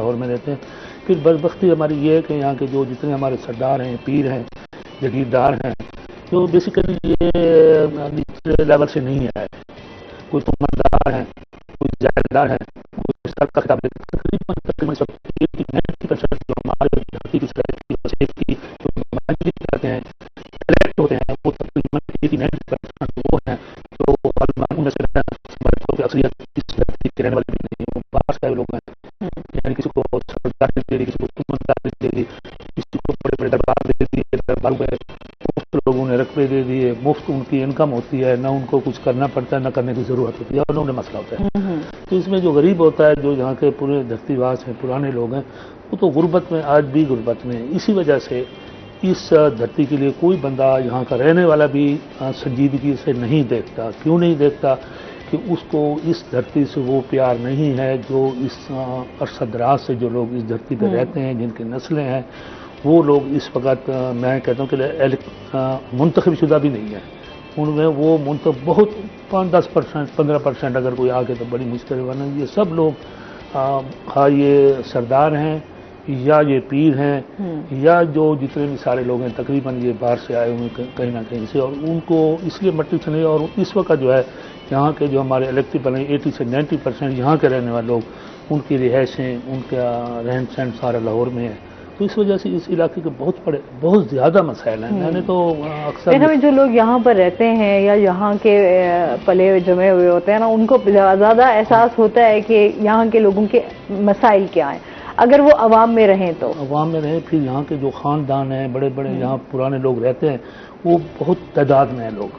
لاہور میں رہتے ہیں. پھر بدبختی ہماری یہ ہے کہ یہاں کے جو جتنے ہمارے سردار ہیں، پیر ہیں، جگیردار ہیں، جو بیسیکلی یہ نیچرل لیول سے نہیں ہے. کوئی تمندار ہے، کوئی جائیدار ہے، کوئی سب کا خطاب ہے. تقریباً سب 90% جو ہمارے دھرتی کی سطح کی جو نمائندگی کرتے ہیں، الیکٹ ہوتے ہیں، وہ تقریباً 90% وہ ہیں جو ان سے اکثریت اس دھرتی کے رہنے والے بھی نہیں ہیں، وہ باہر سے آئے لوگ ہیں. یعنی کسی کو سرداری دے دی، کسی کو تمنداری دے دی، کسی کو بڑے بڑے دربار دے دیے، دربار میں مفت لوگوں نے رقبے دے دیے، مفت ان کی انکم ہوتی ہے، نہ ان کو کچھ کرنا پڑتا ہے، نہ کرنے کی ضرورت ہوتی ہے، اور انہیں مسئلہ ہوتا ہے. تو اس میں جو غریب ہوتا ہے، جو یہاں کے پورے دھرتی واس ہیں، پرانے لوگ ہیں، وہ تو غربت میں، آج بھی غربت میں. اسی وجہ سے اس دھرتی کے لیے کوئی بندہ یہاں کا رہنے والا بھی سنجیدگی سے نہیں دیکھتا. کیوں نہیں دیکھتا؟ کہ اس کو اس دھرتی سے وہ پیار نہیں ہے جو اس عرصہ دراز سے جو لوگ اس دھرتی پہ رہتے ہیں، جن کی نسلیں ہیں، وہ لوگ اس وقت میں کہتا ہوں کہ منتخب شدہ بھی نہیں ہے. ان میں وہ منتخب بہت 10%، 15% اگر کوئی آگے تو بڑی مشکل ہے. ورنہ یہ سب لوگ خواہ یہ سردار ہیں یا یہ پیر ہیں یا جو جتنے بھی سارے لوگ ہیں، تقریباً یہ باہر سے آئے ہوئے کہیں نہ کہیں سے، اور ان کو اس لیے مٹی سے نہیں. اور اس وقت جو ہے یہاں کے جو ہمارے الیکٹڈ بنے 80 سے 90% یہاں کے رہنے والے لوگ، ان کی رہائشیں، ان کا رہن سہن سارا لاہور میں ہے. تو اس وجہ سے اس علاقے کے بہت زیادہ مسائل ہیں. میں نے تو اکثر جو لوگ یہاں پر رہتے ہیں یا یہاں کے پلے جمے ہوئے ہوتے ہیں نا، ان کو زیادہ احساس ہوتا ہے کہ یہاں کے لوگوں کے مسائل کیا ہیں اگر وہ عوام میں رہیں تو. عوام میں رہیں. پھر یہاں کے جو خاندان ہیں، بڑے بڑے یہاں پرانے لوگ رہتے ہیں، وہ بہت تعداد میں ہیں لوگ.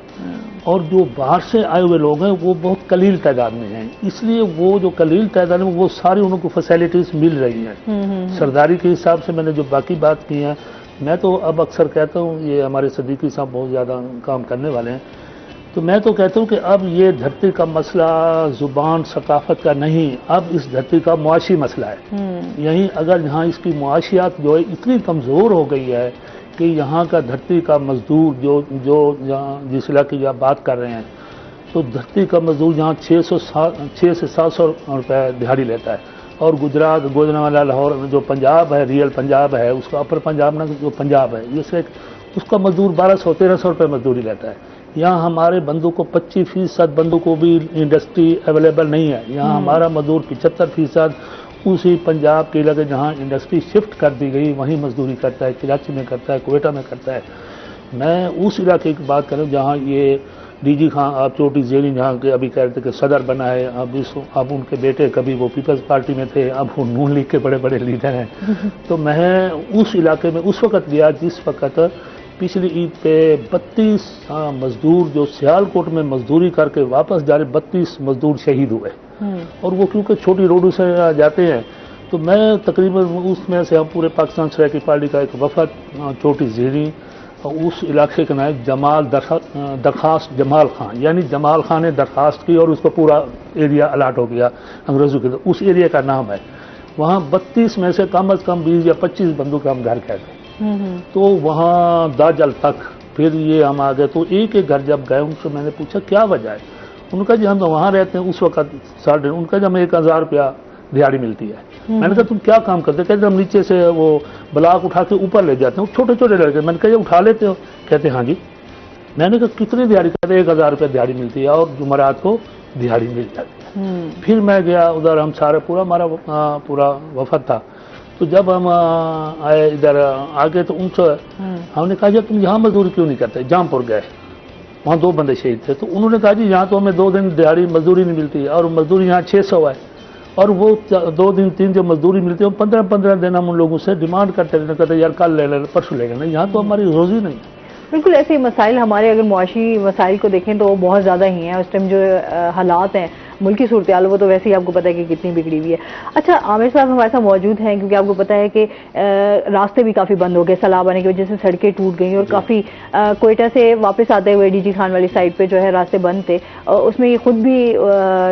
اور جو باہر سے آئے ہوئے لوگ ہیں وہ بہت قلیل تعداد میں ہیں. اس لیے وہ جو قلیل تعداد میں، وہ ساری ان کو فیسلٹیز مل رہی ہیں. سرداری کے حساب سے میں نے جو باقی بات کی ہیں، میں تو اب اکثر کہتا ہوں، یہ ہمارے صدیقی صاحب بہت زیادہ کام کرنے والے ہیں، تو میں تو کہتا ہوں کہ اب یہ دھرتی کا مسئلہ زبان ثقافت کا نہیں، اب اس دھرتی کا معاشی مسئلہ ہے. یہیں اگر یہاں اس کی معاشیات جو ہے اتنی کمزور ہو گئی ہے کہ یہاں کا دھرتی کا مزدور جو جس علاقے کی آپ بات کر رہے ہیں، تو دھرتی کا مزدور یہاں 6 سے 700 روپے دہاڑی لیتا ہے. اور گجرات، گوجرانوالہ، لاہور جو پنجاب ہے، ریئل پنجاب ہے، اس کا اپر پنجاب نہ جو پنجاب ہے، اس کا مزدور 1200-1300 روپے مزدوری لیتا ہے. یہاں ہمارے بندوں کو 25% بندوں کو بھی انڈسٹری اویلیبل نہیں ہے. یہاں ہمارا مزدور 75% اسی پنجاب کے علاقے جہاں انڈسٹری شفٹ کر دی گئی وہیں مزدوری کرتا ہے، کراچی میں کرتا ہے، کوئٹہ میں کرتا ہے. میں اس علاقے کی بات کروں جہاں یہ ڈی جی خان آپ چوٹی زیریں جہاں کے ابھی کہہ رہے تھے کہ صدر بنا ہے، اب ان کے بیٹے کبھی وہ پیپلز پارٹی میں تھے، اب وہ نون لیگ کے بڑے بڑے لیڈر ہیں. تو میں اس علاقے میں اس وقت گیا جس وقت پچھلی عید پہ 32 مزدور جو سیالکوٹ میں مزدوری کر کے واپس جا رہے 32 مزدور شہید ہوئے. اور وہ کیونکہ چھوٹی روڈوں سے جاتے ہیں، تو میں تقریباً اس میں سے ہم پورے پاکستان سرائیکی پارٹی کا ایک وفد چوٹی زیریں، اس علاقے کا نام درخواست جمال خان، یعنی جمال خان نے درخواست کی اور اس کو پورا ایریا الاٹ ہو گیا انگریزوں کے. اس ایریا کا نام ہے، وہاں 32 میں سے کم از کم 20 یا 25 بندوں کا ہم گھر کہتے ہیں. تو وہاں داجل تک پھر یہ ہم آ گئے. تو ایک ایک گھر جب گئے ان سے میں نے پوچھا کیا وجہ ہے. ان کا جی ہم وہاں رہتے ہیں اس وقت ان کا جب 1000 روپیہ دیہڑی ملتی ہے. میں نے کہا تم کیا کام کرتے؟ کہتے ہم نیچے سے وہ بلاک اٹھا کے اوپر لے جاتے ہیں، چھوٹے چھوٹے لڑکے. میں نے کہا یہ اٹھا لیتے ہو؟ کہتے ہاں جی. میں نے کہا کتنے دیہڑی؟ کہتے 1000 روپیہ دیہڑی ملتی ہے اور جمعرات کو دیہڑی مل جاتی ہے. پھر میں گیا ادھر، ہم سارے ہمارا پورا وفد تھا. تو جب ہم آئے ادھر آگے تو ان سے ہم نے کہا جب تم یہاں مزدوری کیوں نہیں کرتے؟ جام پور گئے، وہاں 2 بندے شہید تھے. تو انہوں نے کہا جی یہاں تو ہمیں 2 دن دیہڑی مزدوری نہیں ملتی اور مزدوری یہاں 600 ہے، اور وہ 2 دن 3 جو مزدوری ملتی ہے 15 دن ہم ان لوگوں سے ڈیمانڈ کرتے رہتے، کہتے یار کل لے لینا، پرسوں لے لینا. یہاں تو ہماری روزی نہیں. بالکل ایسے مسائل ہمارے اگر معاشی مسائل کو دیکھیں تو وہ بہت زیادہ ہی ہیں. اس ٹائم جو حالات ہیں ملکی صورتحال وہ تو ویسے ہی آپ کو پتہ ہے کہ کتنی بگڑی ہوئی ہے. اچھا عامر صاحب ہمارے ساتھ موجود ہیں کیونکہ آپ کو پتہ ہے کہ راستے بھی کافی بند ہو گئے سیلاب آنے کی وجہ سے، سڑکیں ٹوٹ گئیں اور کافی کوئٹہ سے واپس آتے ہوئے ڈی جی خان والی سائڈ پہ جو ہے راستے بند تھے. اس میں یہ خود بھی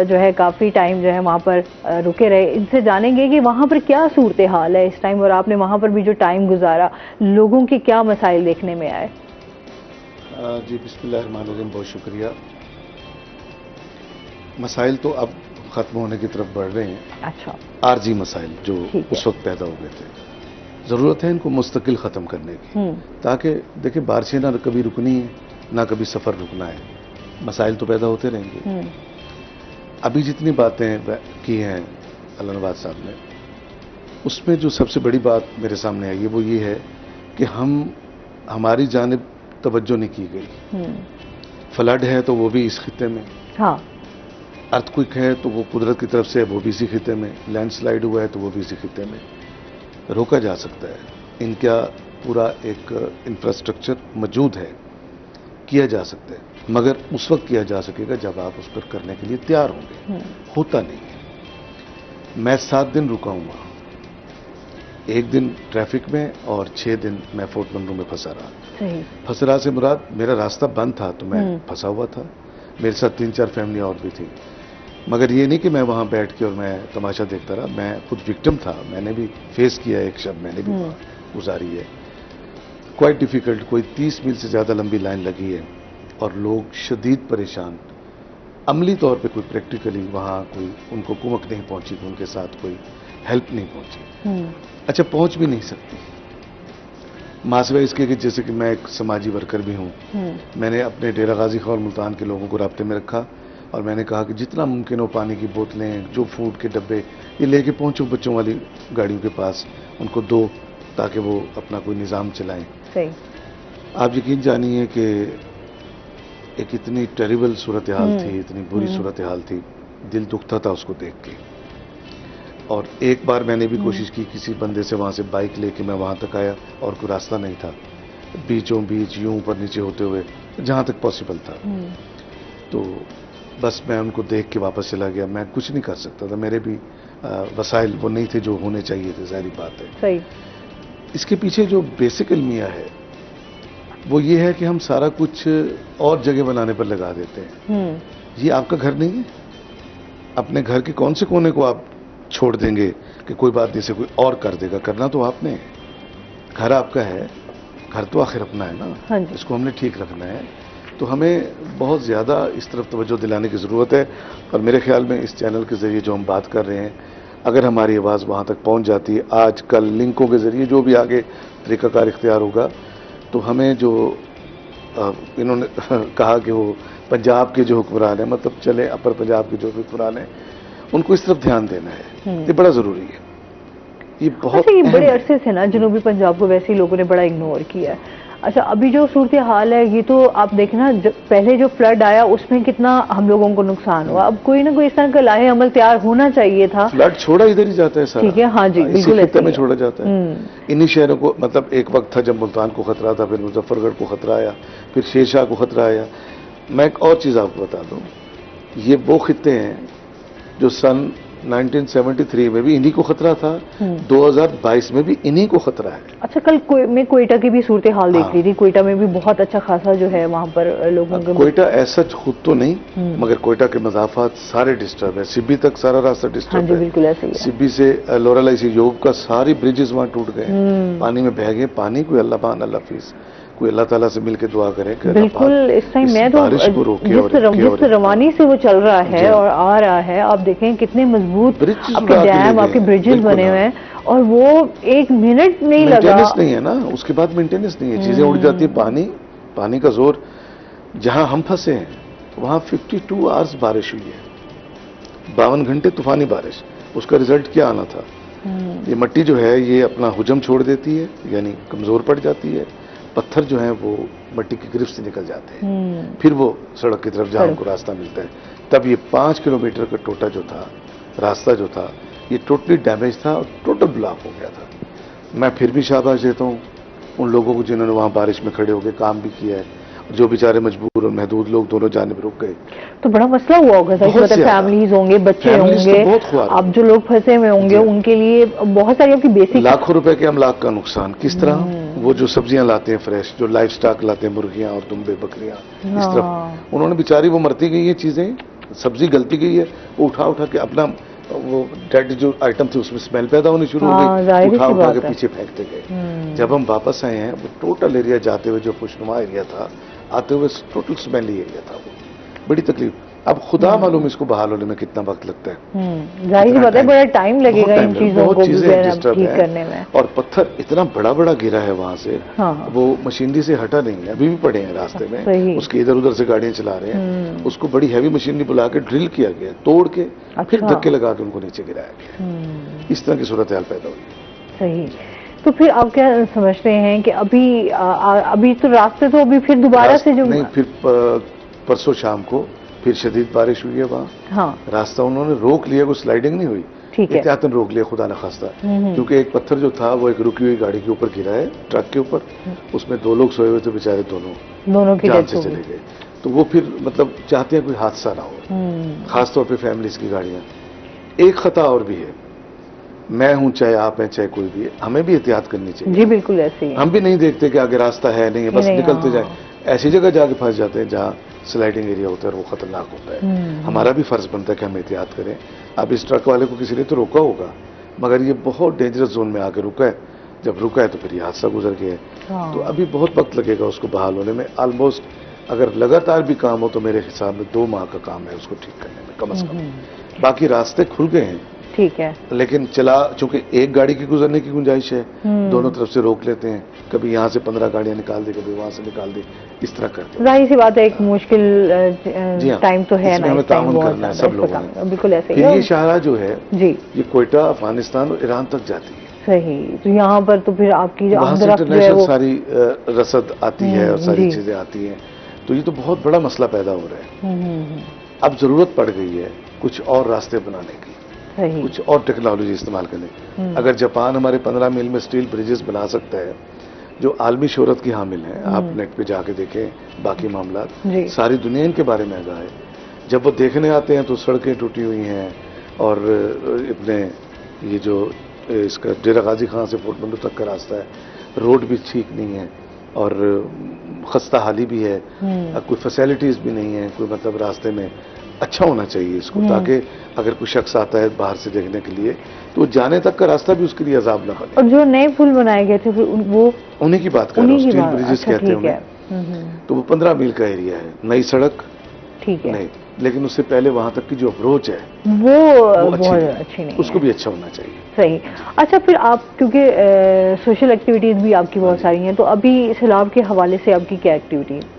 جو ہے کافی ٹائم جو ہے وہاں پر رکے رہے. ان سے جانیں گے کہ وہاں پر کیا صورتحال ہے اس ٹائم، اور آپ نے وہاں پر بھی جو ٹائم گزارا لوگوں کے کیا مسائل دیکھنے میں آئے؟ جی بسم اللہ الرحمن الرحیم، بہت شکریہ. مسائل تو اب ختم ہونے کی طرف بڑھ رہے ہیں. اچھا. عارضی مسائل جو اس وقت پیدا ہو گئے تھے, ضرورت ہے ان کو مستقل ختم کرنے کی, تاکہ دیکھیں بارشیں نہ کبھی رکنی ہے نہ کبھی سفر رکنا ہے, مسائل تو پیدا ہوتے رہیں گے. ابھی جتنی باتیں کی ہیں علن آباد صاحب نے, اس میں جو سب سے بڑی بات میرے سامنے آئی ہے وہ یہ ہے کہ ہماری جانب توجہ نہیں کی گئی. فلڈ ہے تو وہ بھی اس خطے میں, ارتھ کوئک ہے تو وہ قدرت کی طرف سے وہ بھی اسی خطے میں, لینڈ سلائیڈ ہوا ہے تو وہ بھی اسی خطے میں. روکا جا سکتا ہے, ان کا پورا ایک انفراسٹرکچر موجود ہے, کیا جا سکتا ہے, مگر اس وقت کیا جا سکے گا جب آپ اس پر کرنے کے لیے تیار ہوں گے. ہوتا نہیں ہے. میں 7 دن رکا ہوں وہاں, 1 دن ٹریفک میں اور 6 دن میں فورٹ منرو میں پھنسا رہا. پھنس رہا سے مراد میرا راستہ بند تھا تو میں پھنسا ہوا تھا, میرے ساتھ 3-4 فیملی اور بھی تھی. مگر یہ نہیں کہ میں وہاں بیٹھ کے اور میں تماشا دیکھتا رہا, میں خود وکٹم تھا, میں نے بھی فیس کیا, ایک شب میں نے بھی گزاری ہے. کوائٹ ڈیفیکلٹ, کوئی 30 میل سے زیادہ لمبی لائن لگی ہے اور لوگ شدید پریشان. عملی طور پہ کوئی پریکٹیکلی وہاں کوئی ان کو کمک نہیں پہنچی, ان کے ساتھ کوئی ہیلپ نہیں پہنچی. اچھا پہنچ بھی نہیں سکتی, ماسوائے اس کے کہ جیسے کہ میں ایک سماجی ورکر بھی ہوں, میں نے اپنے ڈیرہ غازی خان اور ملتان کے لوگوں کو رابطے میں رکھا اور میں نے کہا کہ جتنا ممکن ہو پانی کی بوتلیں, جو فوڈ کے ڈبے, یہ لے کے پہنچو بچوں والی گاڑیوں کے پاس, ان کو دو تاکہ وہ اپنا کوئی نظام چلائیں. آپ یقین جانیے کہ ایک اتنی ٹیریبل صورتحال تھی, اتنی بری صورتحال تھی, دل دکھتا تھا اس کو دیکھ کے. اور ایک بار میں نے بھی کوشش کی کسی بندے سے وہاں سے بائک لے کے میں وہاں تک آیا اور کوئی راستہ نہیں تھا, بیچوں بیچ یوں اوپر نیچے ہوتے ہوئے جہاں تک پاسبل تھا. تو بس میں ان کو دیکھ کے واپس چلا گیا. میں کچھ نہیں کر سکتا تھا, میرے بھی وسائل وہ نہیں تھے جو ہونے چاہیے تھے, ظاہری بات ہے. اس کے پیچھے جو بیسک المیہ ہے وہ یہ ہے کہ ہم سارا کچھ اور جگہ بنانے پر لگا دیتے ہیں. یہ آپ کا گھر نہیں ہے, اپنے گھر کے کون سے کونے کو آپ چھوڑ دیں گے کہ کوئی بات نہیں سے کوئی اور کر دے گا. کرنا تو آپ نے, گھر آپ کا ہے, گھر تو آخر اپنا ہے نا, اس کو ہم نے ٹھیک رکھنا ہے. تو ہمیں بہت زیادہ اس طرف توجہ دلانے کی ضرورت ہے. اور میرے خیال میں اس چینل کے ذریعے جو ہم بات کر رہے ہیں, اگر ہماری آواز وہاں تک پہنچ جاتی ہے, آج کل لنکوں کے ذریعے جو بھی آگے طریقہ کار اختیار ہوگا, تو ہمیں جو انہوں نے کہا کہ وہ پنجاب کے جو حکمران ہیں, مطلب چلے اپر پنجاب کے جو حکمران ہیں, ان کو اس طرف دھیان دینا ہے. یہ بڑا ضروری ہے. یہ بہت بڑے عرصے سے نا جنوبی پنجاب کو ویسے ہی لوگوں نے بڑا اگنور کیا ہے. اچھا ابھی جو صورتحال ہے یہ تو آپ دیکھیں نا, پہلے جو فلڈ آیا اس میں کتنا ہم لوگوں کو نقصان ہوا. اب کوئی نہ کوئی اس طرح کا لاہے عمل تیار ہونا چاہیے تھا. فلڈ چھوڑا ادھر ہی جاتا ہے سارا. ٹھیک ہے, ہاں جی بالکل خطے میں چھوڑا جاتا ہے. انہی شہروں کو, مطلب ایک وقت تھا جب ملتان کو خطرہ تھا, پھر مظفر گڑھ کو خطرہ آیا, پھر شیر شاہ کو خطرہ آیا. میں ایک اور چیز آپ کو بتا دوں, یہ وہ خطے ہیں جو سن 1973 میں بھی انہی کو خطرہ تھا, 2022 میں بھی انہی کو خطرہ ہے. اچھا کل میں کوئٹہ کی بھی صورتحال دیکھ رہی تھی. کوئٹہ میں بھی بہت اچھا خاصا جو ہے وہاں پر لوگوں کے, کوئٹہ ایسا خود تو نہیں, مگر کوئٹہ کے مضافات سارے ڈسٹرب ہے. سبی تک سارا راستہ ڈسٹرب ہے. بالکل ایسے ہی. سبی سے لورالائی سے یوب کا ساری بریجز وہاں ٹوٹ گئے, پانی میں بہہ گئے. پانی کوئی اللہ پان اللہ فیس, کوئی اللہ تعالیٰ سے مل کے دعا کریں. بالکل اس ٹائم میں تو جس روانی سے وہ چل رہا ہے اور آ رہا ہے, آپ دیکھیں کتنے مضبوط آپ کے ڈیم, آپ کے بریجز بنے ہوئے ہیں, اور وہ 1 منٹ نہیں لگا. مینٹیننس نہیں ہے نا, اس کے بعد مینٹیننس نہیں ہے, چیزیں اڑ جاتی ہیں. پانی کا زور, جہاں ہم پھنسے ہیں وہاں 52 آورز بارش ہوئی ہے, 52 گھنٹے طوفانی بارش. اس کا رزلٹ کیا آنا تھا؟ یہ مٹی جو ہے یہ اپنا حجم چھوڑ دیتی ہے, یعنی کمزور پڑ جاتی ہے. پتھر جو ہیں وہ مٹی کی گرفت سے نکل جاتے ہیں, پھر وہ سڑک کی طرف جہاں ان کو راستہ ملتا ہے. تب یہ 5 کلومیٹر کا ٹوٹا جو تھا, راستہ جو تھا, یہ ٹوٹلی ڈیمیج تھا اور ٹوٹل بلاک ہو گیا تھا. میں پھر بھی شاباش دیتا ہوں ان لوگوں کو جنہوں نے وہاں بارش میں کھڑے ہو کے کام بھی کیا ہے, جو بیچارے مجبور اور محدود لوگ دونوں جانب رک گئے. تو بڑا مسئلہ ہوا ہوگا سر, فیملیز ہوں گے, بچے ہوں گے, اب جو لوگ پھنسے ہوئے ہوں گے ان کے لیے بہت ساری آپ کی بیسک لاکھوں روپے کے املاک کا نقصان. کس طرح؟ وہ جو سبزیاں لاتے ہیں فریش, جو لائف سٹاک لاتے ہیں, مرغیاں اور دمبے بکریاں, اس طرف انہوں نے بیچاری وہ مرتی گئی ہیں چیزیں, سبزی گلتی گئی ہے, وہ اٹھا کے اپنا وہ ڈیڈ جو آئٹم تھے اس میں اسمیل پیدا ہونی شروع ہو گئی, اٹھا کے پیچھے پھینکتے گئے. جب ہم واپس آئے ہیں وہ ٹوٹل ایریا جاتے ہوئے جو خوشنما ایریا تھا, آتے ہوئے ٹوٹل اسمیلی ایریا تھا, وہ بڑی تکلیف. اب خدا معلوم اس کو بحال ہونے میں کتنا وقت لگتا ہے. ظاہر سی بات ہے بڑا ٹائم لگے گا ان چیزوں کو ٹھیک کرنے میں. اور پتھر اتنا بڑا بڑا گرا ہے وہاں سے, وہ مشینری سے ہٹا نہیں ہے, ابھی بھی پڑے ہیں راستے میں, اس کے ادھر ادھر سے گاڑیاں چلا رہے ہیں. اس کو بڑی ہیوی مشینری بلا کے ڈرل کیا گیا, توڑ کے پھر دھکے لگا کے ان کو نیچے گرایا گیا. اس طرح کی صورتحال پیدا ہوئی. صحیح. تو پھر آپ کیا سمجھتے ہیں کہ ابھی تو راستے تو ابھی پھر دوبارہ سے جو نہیں, پھر پرسوں شام کو پھر شدید بارش ہوئی ہے وہاں, راستہ انہوں نے روک لیا, کوئی سلائیڈنگ نہیں ہوئی, احتیاطاً روک لیا خدا نخواستہ, کیونکہ ایک پتھر جو تھا وہ ایک رکی ہوئی گاڑی کے اوپر گرا ہے, ٹرک کے اوپر, اس میں 2 لوگ سوئے ہوئے تھے بیچارے, دونوں جان سے چلے گئے. تو وہ پھر مطلب چاہتے ہیں کوئی حادثہ نہ ہو, خاص طور پہ فیملیز کی گاڑیاں. ایک خطا اور بھی ہے, میں ہوں چاہے آپ ہیں چاہے کوئی بھی ہے, ہمیں بھی احتیاط کرنی چاہیے. جی بالکل ایسے ہی. ہم بھی نہیں دیکھتے کہ آگے راستہ ہے نہیں ہے, بس نکلتے جائیں, ایسی جگہ جا کے پھنس جاتے ہیں جہاں سلائیڈنگ ایریا ہوتا ہے اور وہ خطرناک ہوتا ہے. ہمارا بھی فرض بنتا ہے کہ ہم احتیاط کریں. اب اس ٹرک والے کو کسی نے تو روکا ہوگا, مگر یہ بہت ڈینجرس زون میں آ کے رکا ہے. جب رکا ہے تو پھر یہ حادثہ گزر گیا ہے. تو ابھی بہت وقت لگے گا اس کو بحال ہونے میں. آلموسٹ اگر لگاتار بھی کام ہو تو میرے حساب میں 2 ماہ کا کام ہے اس کو ٹھیک کرنے میں کم از کم. باقی راستے کھل گئے ہیں, ٹھیک ہے, لیکن چونکہ ایک گاڑی کی گزرنے کی گنجائش ہے, دونوں طرف سے روک لیتے ہیں, کبھی یہاں سے 15 گاڑیاں نکال دی, کبھی وہاں سے نکال دی, اس طرح کرتے ہیں. ظاہر سی بات ہے ایک مشکل ٹائم تو ہے نا, ہمیں تعاون کرنا ہے سب لوگوں نے. بالکل ایسے ہی یہ شاہراہ جو ہے یہ کوئٹہ, افغانستان اور ایران تک جاتی ہے. صحیح. تو یہاں پر تو پھر آپ کی وہاں سے انٹرنیشنل ساری رسد آتی ہے اور ساری چیزیں آتی ہیں, تو یہ تو بہت بڑا مسئلہ پیدا ہو رہا ہے. اب ضرورت پڑ گئی ہے کچھ اور راستے بنانے کی, کچھ اور ٹیکنالوجی استعمال کرنے کی. اگر جاپان ہمارے 15 میل میں سٹیل بریجز بنا سکتا ہے جو عالمی شہرت کی حامل ہیں, آپ نیٹ پہ جا کے دیکھیں باقی معاملات, ساری دنیا ان کے بارے میں آگاہ ہے. جب وہ دیکھنے آتے ہیں تو سڑکیں ٹوٹی ہوئی ہیں, اور اپنے یہ جو اس کا ڈیرہ غازی خان سے پورٹ بندر تک کا راستہ ہے, روڈ بھی ٹھیک نہیں ہے, اور خستہ حالی بھی ہے, کوئی فیسلٹیز بھی نہیں ہے, کوئی مطلب راستے میں اچھا ہونا چاہیے اس کو, تاکہ اگر کوئی شخص آتا ہے باہر سے دیکھنے کے لیے تو جانے تک کا راستہ بھی اس کے لیے عذاب نہ بنے. اور جو نئے پل بنائے گئے تھے وہ انہیں کی بات کر رہا ہوں, اسٹیل بریجز کہتے ہیں انہیں. تو وہ 15 میل کا ایریا ہے, نئی سڑک ٹھیک ہے, لیکن اس سے پہلے وہاں تک کی جو اپروچ ہے وہ اچھی نہیں, اس کو بھی اچھا ہونا چاہیے. صحیح. اچھا پھر آپ کیونکہ سوشل ایکٹیویٹیز بھی آپ کی بہت ساری ہیں, تو ابھی سیلاب کے حوالے سے آپ کی کیا ایکٹیویٹی ہے؟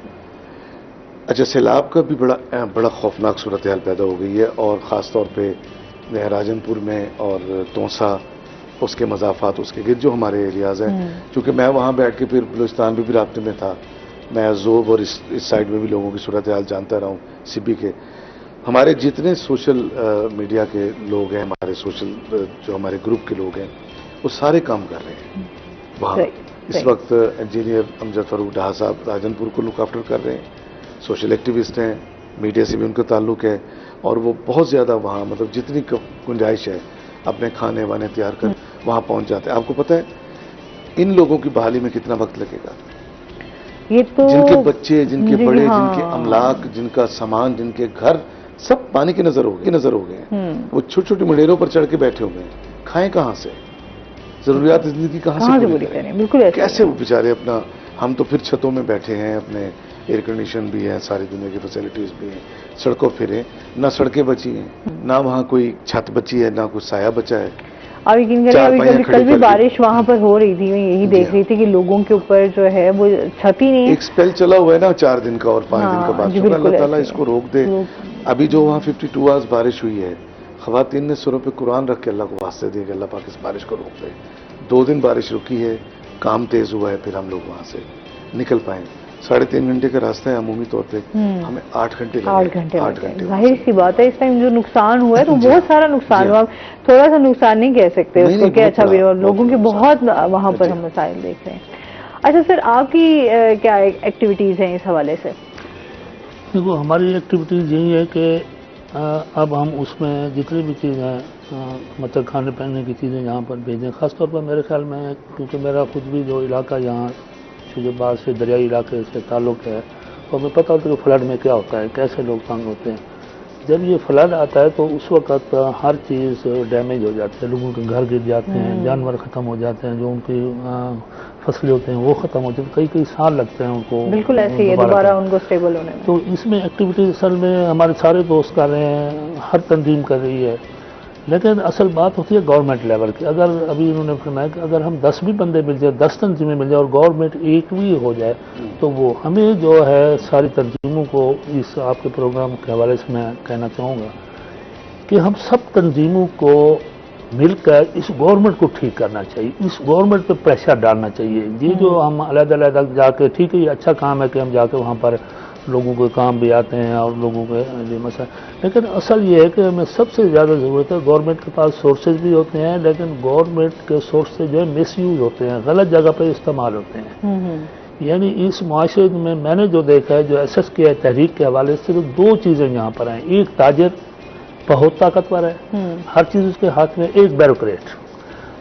اچھا, سیلاب کا بھی بڑا خوفناک صورتحال پیدا ہو گئی ہے, اور خاص طور پہ راجن پور میں اور تونسا, اس کے مضافات, اس کے گرد جو ہمارے ایریاز ہیں, چونکہ میں وہاں بیٹھ کے پھر بلوچستان بھی رابطے میں تھا, میں زوب اور اس سائڈ میں بھی لوگوں کی صورتحال جانتا رہا ہوں, سبی کے. ہمارے جتنے سوشل میڈیا کے لوگ ہیں, ہمارے سوشل جو ہمارے گروپ کے لوگ ہیں, وہ سارے کام کر رہے ہیں وہاں. اس وقت انجینئر امجد فاروق ڈہا صاحب راجن پور کو لک آفٹر کر رہے ہیں, سوشل ایکٹیوسٹ ہیں, میڈیا سے بھی ان کا تعلق ہے, اور وہ بہت زیادہ وہاں مطلب جتنی گنجائش ہے اپنے کھانے وانے تیار کر وہاں پہنچ جاتے ہیں. آپ کو پتہ ہے ان لوگوں کی بحالی میں کتنا وقت لگے گا؟ یہ تو جن کے بچے, جن کے بڑے, جن کے املاک, جن کا سامان, جن کے گھر سب پانی کی نظر ہو گئے ہیں. وہ چھوٹی چھوٹی منڈیروں پر چڑھ کے بیٹھے ہوئے ہیں, کھائیں کہاں سے, ضروریات زندگی کہاں سے پوری کریں, کیسے وہ بیچارے اپنا. ہم تو پھر چھتوں میں بیٹھے ہیں, اپنے ایئر کنڈیشن بھی ہے, ساری دنیا کی فیسلٹیز بھی ہیں, سڑکوں پھرے, نہ سڑکیں بچی ہیں, نہ وہاں کوئی چھت بچی ہے, نہ کوئی سایہ بچا ہے. اب یقین کریں کل بھی بارش وہاں پر ہو رہی تھی, میں یہی دیکھ رہی تھی کہ لوگوں کے اوپر جو ہے وہ چھت ہی نہیں ہے. ایک اسپیل چلا ہوا ہے نا 4 دن کا اور 5 دن کا بعد, اللہ تعالیٰ اس کو روک دے. ابھی جو وہاں 52 آورز بارش ہوئی ہے, خواتین نے سروں پہ قرآن رکھ کے اللہ کو واسطے دے کہ اللہ پاک اس بارش کو روک دے. 2 دن بارش رکی ہے, کام تیز ہوا ہے, پھر ہم لوگ وہاں سے نکل پائیں. 3.5 گھنٹے کا راستہ ہے, عمومی طور پہ ہمیں 8 گھنٹے لگے. ظاہر سی بات ہے اس ٹائم جو نقصان ہوا ہے تو بہت سارا نقصان ہوا, تھوڑا سا نقصان نہیں کہہ سکتے اس کو کہ اچھا بھی, اور لوگوں کے بہت وہاں پر ہم مسائل دیکھ رہے ہیں. اچھا سر, آپ کی کیا ایکٹیویٹیز ہیں اس حوالے سے؟ دیکھو, ہماری ایکٹیویٹیز یہی ہے کہ اب ہم اس میں جتنی بھی چیزیں مطلب کھانے پینے کی چیزیں یہاں پر بھیجیں. خاص طور پر میرے خیال میں, کیونکہ میرا خود بھی جو علاقہ یہاں جو بعد سے دریائی علاقے سے تعلق ہے, اور ہمیں پتہ ہوتا ہے کہ فلڈ میں کیا ہوتا ہے, کیسے لوگ تنگ ہوتے ہیں. جب یہ فلڈ آتا ہے تو اس وقت ہر چیز ڈیمیج ہو جاتی ہے, لوگوں کے گھر گر جاتے ہیں, جانور ختم ہو جاتے ہیں, جو ان کی فصلیں ہوتے ہیں وہ ختم ہوتے ہیں، کئی سال لگتے ہیں ان کو بالکل ایسے ہی ہے دوبارہ ان کو اسٹیبل ہونے میں. تو اس میں ایکٹیویٹیز اصل میں ہمارے سارے دوست کر رہے ہیں، ہر تنظیم کر رہی ہے، لیکن اصل بات ہوتی ہے گورنمنٹ لیول کی. اگر ابھی انہوں نے فرمایا کہ اگر ہم 10 بھی بندے مل جائیں، 10 تنظیمیں مل جائیں اور گورنمنٹ ایک بھی ہو جائے تو وہ ہمیں جو ہے ساری تنظیموں کو اس آپ کے پروگرام کے حوالے سے میں کہنا چاہوں گا کہ ہم سب تنظیموں کو مل کر اس گورنمنٹ کو ٹھیک کرنا چاہیے، اس گورنمنٹ پہ پریشر ڈالنا چاہیے. یہ جو ہم علیحدہ علیحدہ جا کے، ٹھیک ہے یہ اچھا کام ہے کہ ہم جا کے وہاں پر لوگوں کے کام بھی آتے ہیں اور لوگوں کے یہ مسئلہ، لیکن اصل یہ ہے کہ ہمیں سب سے زیادہ ضرورت ہے، گورنمنٹ کے پاس سورسز بھی ہوتے ہیں لیکن گورنمنٹ کے سورسز جو ہے مس یوز ہوتے ہیں، غلط جگہ پہ استعمال ہوتے ہیں. یعنی اس معاشرے میں نے جو دیکھا ہے، جو ایسس کیا ہے تحریک کے حوالے سے، صرف دو چیزیں یہاں پر ہیں. ایک تاجر بہت طاقتور ہے، ہر چیز اس کے ہاتھ میں. ایک بیوروکریٹ،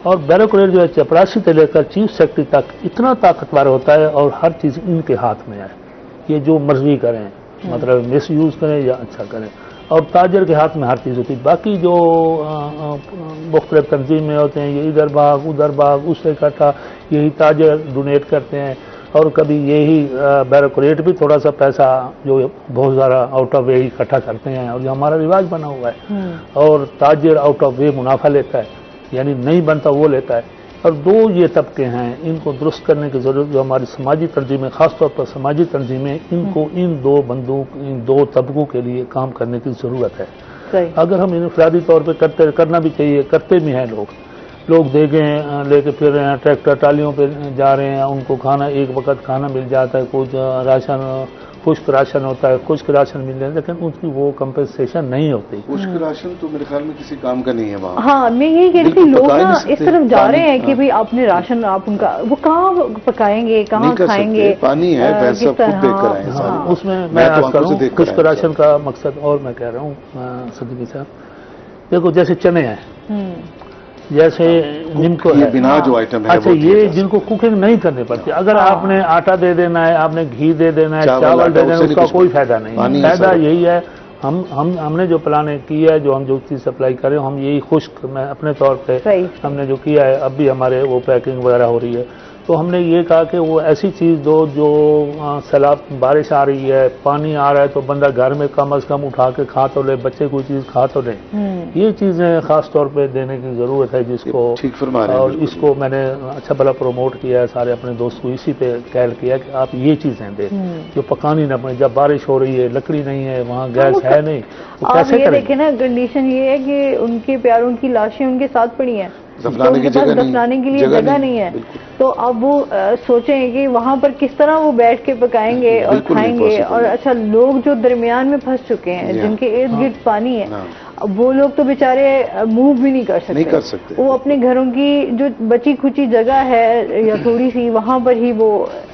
اور بیوروکریٹ جو ہے چپراسی سے لے کر چیف سیکرٹری تک اتنا طاقتور ہوتا ہے اور ہر چیز ان کے ہاتھ میں ہے، یہ جو مرضی کریں، مطلب مس یوز کریں یا اچھا کریں. اور تاجر کے ہاتھ میں ہر چیز ہوتی ہے. باقی جو مختلف تنظیمیں ہوتے ہیں، یہ ادھر بھاگ ادھر بھاگ اس سے اکٹھا، یہی تاجر ڈونیٹ کرتے ہیں اور کبھی یہی بیوروکریٹ بھی تھوڑا سا پیسہ جو بہت زیادہ آؤٹ آف وے اکٹھا کرتے ہیں، اور یہ ہمارا رواج بنا ہوا ہے. اور تاجر آؤٹ آف وے منافع لیتا ہے، یعنی نہیں بنتا وہ لیتا ہے. اور دو یہ طبقے ہیں، ان کو درست کرنے کی ضرورت. جو ہماری سماجی تنظیمیں، خاص طور پر سماجی تنظیمیں، ان کو ان دو بندوں، ان دو طبقوں کے لیے کام کرنے کی ضرورت ہے. اگر ہم انفرادی طور پہ کرنا بھی چاہیے، کرتے بھی ہیں لوگ دیگیں لے کے پھر رہے ہیں، ٹریکٹر ٹالیوں پہ جا رہے ہیں، ان کو کھانا ایک وقت کھانا مل جاتا ہے، کچھ راشن خشک راشن ہوتا ہے، خشک راشن مل جاتا ہے، لیکن اس کی وہ کمپنسیشن نہیں ہوتی. خشک راشن تو میرے خیال میں کسی کام کا نہیں ہے وہاں. ہاں میں یہی کہہ رہی تھی، لوگ نا اس طرف جا رہے ہیں کہ بھئی آپ نے راشن، آپ ان کا وہ کہاں پکائیں گے، کہاں کھائیں گے. پانی ہے ویسا خود دیکھ کر آئے ہیں. اس میں عرض کروں خشک راشن کا مقصد اور میں کہہ رہا ہوں صدیقی صاحب، دیکھو جیسے چنے ہیں، جیسے جن کو بنا جو آئٹم ہے، اچھا یہ جن کو کوکنگ نہیں کرنی پڑتی، اگر آپ نے آٹا دے دینا ہے، آپ نے گھی دے دینا ہے، چاول دے دینا ہے، اس کا کوئی فائدہ نہیں. فائدہ یہی ہے ہم نے جو پلانیں کی ہے، جو ہم جو چیز سپلائی کر رہے ہیں، ہم یہی خشک، میں اپنے طور پہ ہم نے جو کیا ہے، اب بھی ہمارے وہ پیکنگ وغیرہ ہو رہی ہے، تو ہم نے یہ کہا کہ وہ ایسی چیز دو جو سیلاب، بارش آ رہی ہے، پانی آ رہا ہے تو بندہ گھر میں کم از کم اٹھا کے کھا تو لے، بچے کوئی چیز کھا تو لے. یہ چیزیں خاص طور پہ دینے کی ضرورت ہے جس کو، اور اس کو میں نے اچھا بھلا پروموٹ کیا ہے، سارے اپنے دوست کو اسی پہ کہل کیا کہ آپ یہ چیزیں دیں جو پکانی نہ پڑے. جب بارش ہو رہی ہے، لکڑی نہیں ہے، وہاں گیس ہے نہیں، تو کیسے کریں؟ دیکھیں نا کنڈیشن یہ ہے کہ ان کے پیاروں کی لاشیں ان کے ساتھ پڑی ہیں، دفنانے کے لیے جگہ نہیں ہے. تو اب وہ سوچیں کہ وہاں پر کس طرح وہ بیٹھ کے پکائیں گے اور کھائیں گے. اور اچھا لوگ جو درمیان میں پھنس چکے ہیں، جن کے ارد گرد پانی ہے، وہ لوگ تو بیچارے موو بھی نہیں کر سکتے. وہ اپنے گھروں کی جو بچی کھچی جگہ ہے یا تھوڑی سی، وہاں پر ہی وہ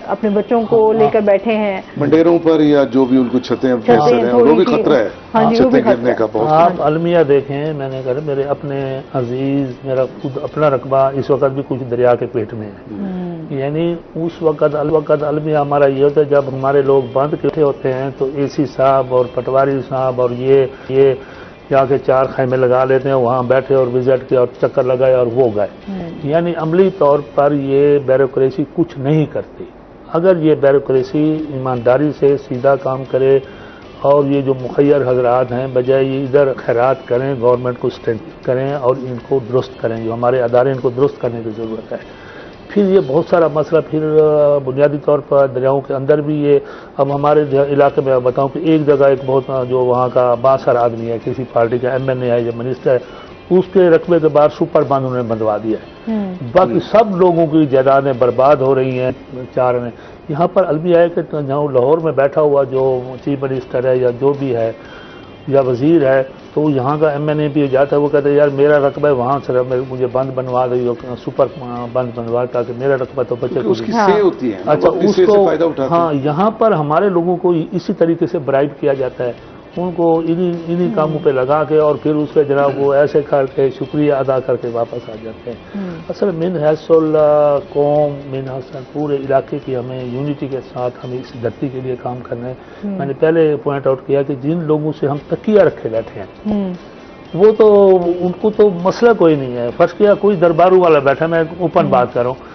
اپنے بچوں کو لے کر بیٹھے ہیں، منڈیروں پر یا جو بھی ان کو چھتیں وہ بھی خطرہ ہے. چھتیں گرنے کا بہت. آپ المیہ دیکھیں، میں نے کہا میرے اپنے عزیز، میرا خود اپنا رقبہ اس وقت بھی کچھ دریا کے پیٹ میں ہے. یعنی اس وقت المیہ ہمارا یہ ہوتا ہے جب ہمارے لوگ بند کٹھے ہوتے ہیں تو اے سی صاحب اور پٹواری صاحب اور یہ جا کے 4 خیمے لگا لیتے ہیں، وہاں بیٹھے اور وزٹ کیا اور چکر لگائے اور وہ گئے. یعنی عملی طور پر یہ بیوروکریسی کچھ نہیں کرتی. اگر یہ بیوروکریسی ایمانداری سے سیدھا کام کرے اور یہ جو مخیر حضرات ہیں بجائے یہ ادھر خیرات کریں، گورنمنٹ کو اسٹرینتھ کریں اور ان کو درست کریں، جو ہمارے ادارے ان کو درست کرنے کی ضرورت ہے. پھر یہ بہت سارا مسئلہ پھر بنیادی طور پر دریاؤں کے اندر بھی یہ، اب ہمارے علاقے میں بتاؤں کہ ایک جگہ ایک بہت جو وہاں کا بااثر آدمی ہے، کسی پارٹی کا ایم این اے ہے یا منسٹر ہے، اس کے رقبے کے بعد سپر باندھ انہوں نے بندوا دیا ہے. باقی سب لوگوں کی جائیدادیں برباد ہو رہی ہیں. یہاں پر المیہ ہے کہ جہاں لاہور میں بیٹھا ہوا جو چیف منسٹر ہے یا جو بھی ہے یا وزیر ہے، تو یہاں کا ایم این اے بھی جاتا ہے، وہ کہتے ہیں یار میرا رقبہ ہے وہاں سے مجھے بند بنوا دے، سپر بند بنوا تاکہ میرا رقبہ تو بچے کو. اچھا اس کو ہاں یہاں پر ہمارے لوگوں کو اسی طریقے سے برائب کیا جاتا ہے، ان کو انہی کاموں پہ لگا کے اور پھر اس پہ جناب وہ ایسے کر کے شکریہ ادا کر کے واپس آ جاتے ہیں. اصل من حیث قوم، من حیث پورے علاقے کی ہمیں یونٹی کے ساتھ ہمیں اس دھرتی کے لیے کام کرنا ہے. میں نے پہلے پوائنٹ آؤٹ کیا کہ جن لوگوں سے ہم تکیہ رکھے بیٹھے ہیں وہ تو ان کو تو مسئلہ کوئی نہیں ہے. فرض کیا کوئی درباروں والا بیٹھا، میں اوپن بات کر رہا ہوں،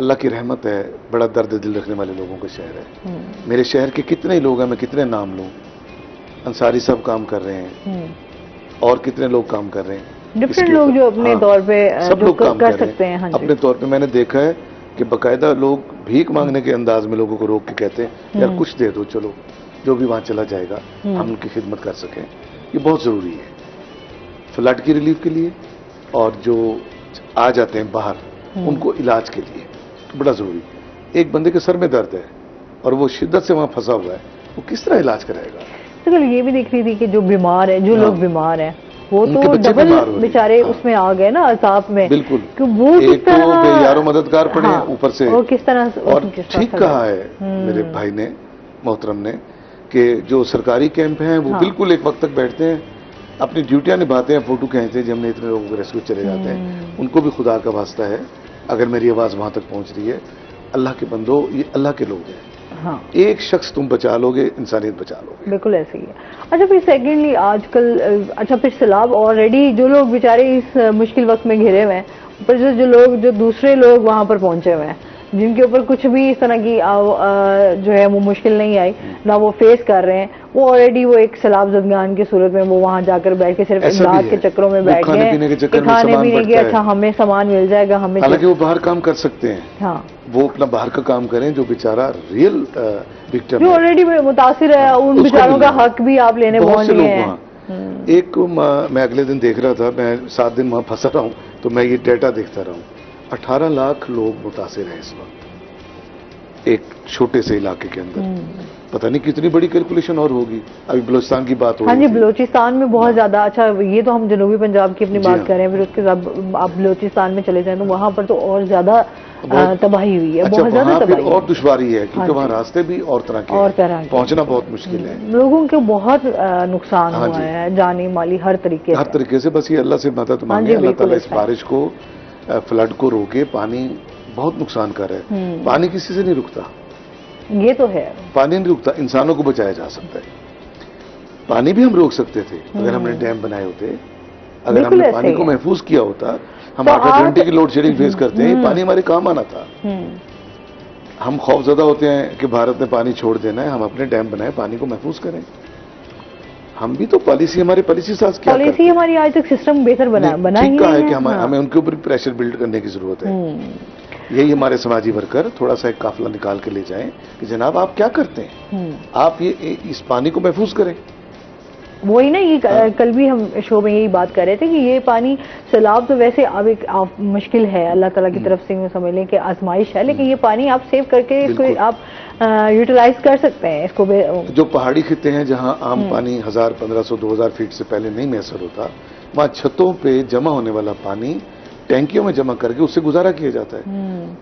اللہ کی رحمت ہے، بڑا درد دل رکھنے والے لوگوں کا شہر ہے. میرے شہر کے کتنے لوگ ہیں، میں کتنے نام لوں. انصاری صاحب کام کر رہے ہیں اور کتنے لوگ کام کر رہے ہیں، ڈفرینٹ لوگ جو اپنے طور پہ سب لوگ کام کر سکتے ہیں. اپنے طور پہ میں نے دیکھا ہے کہ باقاعدہ لوگ بھیک مانگنے کے انداز میں لوگوں کو روک کے کہتے ہیں یار کچھ دے دو، چلو جو بھی وہاں چلا جائے گا ہم ان کی خدمت کر سکیں. یہ بہت ضروری ہے فلڈ کی ریلیف کے لیے، اور جو آ جاتے ہیں باہر ان کو علاج کے لیے بڑا ضروری. ایک بندے کے سر میں درد ہے اور وہ شدت سے وہاں پھنسا ہوا ہے، وہ کس طرح علاج کرائے گا؟ چلو یہ بھی دیکھ رہی تھی کہ جو بیمار ہے، جو لوگ بیمار ہیں وہ تو ڈبل بیچارے اس میں آ گئے نا عذاب میں. بالکل. کہ وہ ایک تو بے یار و مددگار پڑے ہیں اوپر سے. اور کس طرح اور ٹھیک کہا ہے میرے بھائی نے محترم نے کہ جو سرکاری کیمپ ہیں وہ بالکل ایک وقت تک بیٹھتے ہیں، اپنی ڈیوٹیاں نبھاتے ہیں، فوٹو کھینچتے ہیں، جب ہم نے اتنے لوگوں کو ریسکیو چلے جاتے ہیں. ان کو بھی خدا کا واسطہ ہے اگر میری آواز وہاں تک پہنچ رہی ہے. اللہ کے بندو، یہ اللہ کے لوگ ہیں. ایک شخص تم بچا لو گے، انسانیت بچا لو گے. بالکل ایسے ہی ہے. اچھا پھر سیکنڈلی آج کل اچھا پھر سیلاب آلریڈی جو لوگ بیچارے اس مشکل وقت میں گھرے ہوئے ہیں، اوپر جو دوسرے لوگ وہاں پر پہنچے ہوئے ہیں جن کے اوپر کچھ بھی اس طرح کی جو ہے وہ مشکل نہیں آئی، نہ وہ فیس کر رہے ہیں، وہ آلریڈی وہ ایک سیلاب زدگان کی صورت میں وہ وہاں جا کر بیٹھ کے صرف امداد کے چکروں میں بیٹھ گئے ہیں، کھانے پینے کے اچھا ہمیں سامان مل جائے گا. ہمیں حالانکہ وہ باہر کام کر سکتے ہیں، وہ اپنا باہر کا کام کریں. جو بیچارہ ریئل وکٹم جو آلریڈی متاثر ہے ان بیچاروں کا حق بھی آپ لینے پہنچ گئے ہیں. ایک میں اگلے دن دیکھ رہا تھا، میں 7 دن وہاں پھنسا رہا ہوں تو میں یہ ڈیٹا دیکھتا رہا ہوں. 18 لاکھ لوگ متاثر ہیں اس وقت ایک چھوٹے سے علاقے کے اندر. پتہ نہیں کتنی بڑی کیلکولیشن اور ہوگی. ابھی بلوچستان کی بات ہو رہی ہے. ہاں جی، بلوچستان میں بہت زیادہ. اچھا یہ تو ہم جنوبی پنجاب کی اپنی بات کر رہے ہیں، پھر اس کے ساتھ آپ بلوچستان میں چلے جائیں تو وہاں پر تو اور زیادہ تباہی ہوئی ہے. بہت زیادہ تباہی اور دشواری ہے کیونکہ وہاں راستے بھی اور طرح کے پہنچنا بہت مشکل ہے. لوگوں کے بہت نقصان ہوا ہے، جانی مالی ہر طریقے سے. بس یہ اللہ سے مدد مانگے، اللہ تعالیٰ اس بارش کو فلڈ کو روکے. پانی بہت نقصان کر رہا ہے. پانی کسی سے نہیں رکتا، یہ تو ہے. پانی نہیں رکتا، انسانوں کو بچایا جا سکتا ہے. پانی بھی ہم روک سکتے تھے اگر ہم نے ڈیم بنائے ہوتے، اگر ہم نے پانی کو محفوظ کیا ہوتا. ہم 8 گھنٹے کی لوڈ شیڈنگ فیس کرتے ہیں، پانی ہمارے کام آنا تھا. ہم خوف زدہ ہوتے ہیں کہ بھارت نے پانی چھوڑ دینا ہے. ہم اپنے ڈیم بنائیں، پانی کو محفوظ کریں. ہم بھی تو ہماری پالیسی ساز کیا کرتے ہیں. پالیسی ہماری آج تک سسٹم بہتر بنا ہی نہیں ہے کہ ہمیں ان کے اوپر پریشر بلڈ کرنے کی ضرورت ہے. یہی ہمارے سماجی ورکر تھوڑا سا ایک قافلہ نکال کے لے جائیں کہ جناب آپ کیا کرتے ہیں، آپ یہ اس پانی کو محفوظ کریں. وہی نا، یہ کل بھی ہم شو میں یہی بات کر رہے تھے کہ یہ پانی سیلاب تو ویسے اب ایک مشکل ہے، اللہ تعالیٰ کی طرف سے سمجھ لیں کہ آزمائش ہے، لیکن یہ پانی آپ سیو کر کے اس کو آپ یوٹیلائز کر سکتے ہیں. اس کو جو پہاڑی خطے ہیں جہاں عام پانی 1000 1500 2000 فیٹ سے پہلے نہیں میسر ہوتا، وہاں چھتوں پہ جمع ہونے والا پانی ٹینکیوں میں جمع کر کے اس سے گزارا کیا جاتا ہے.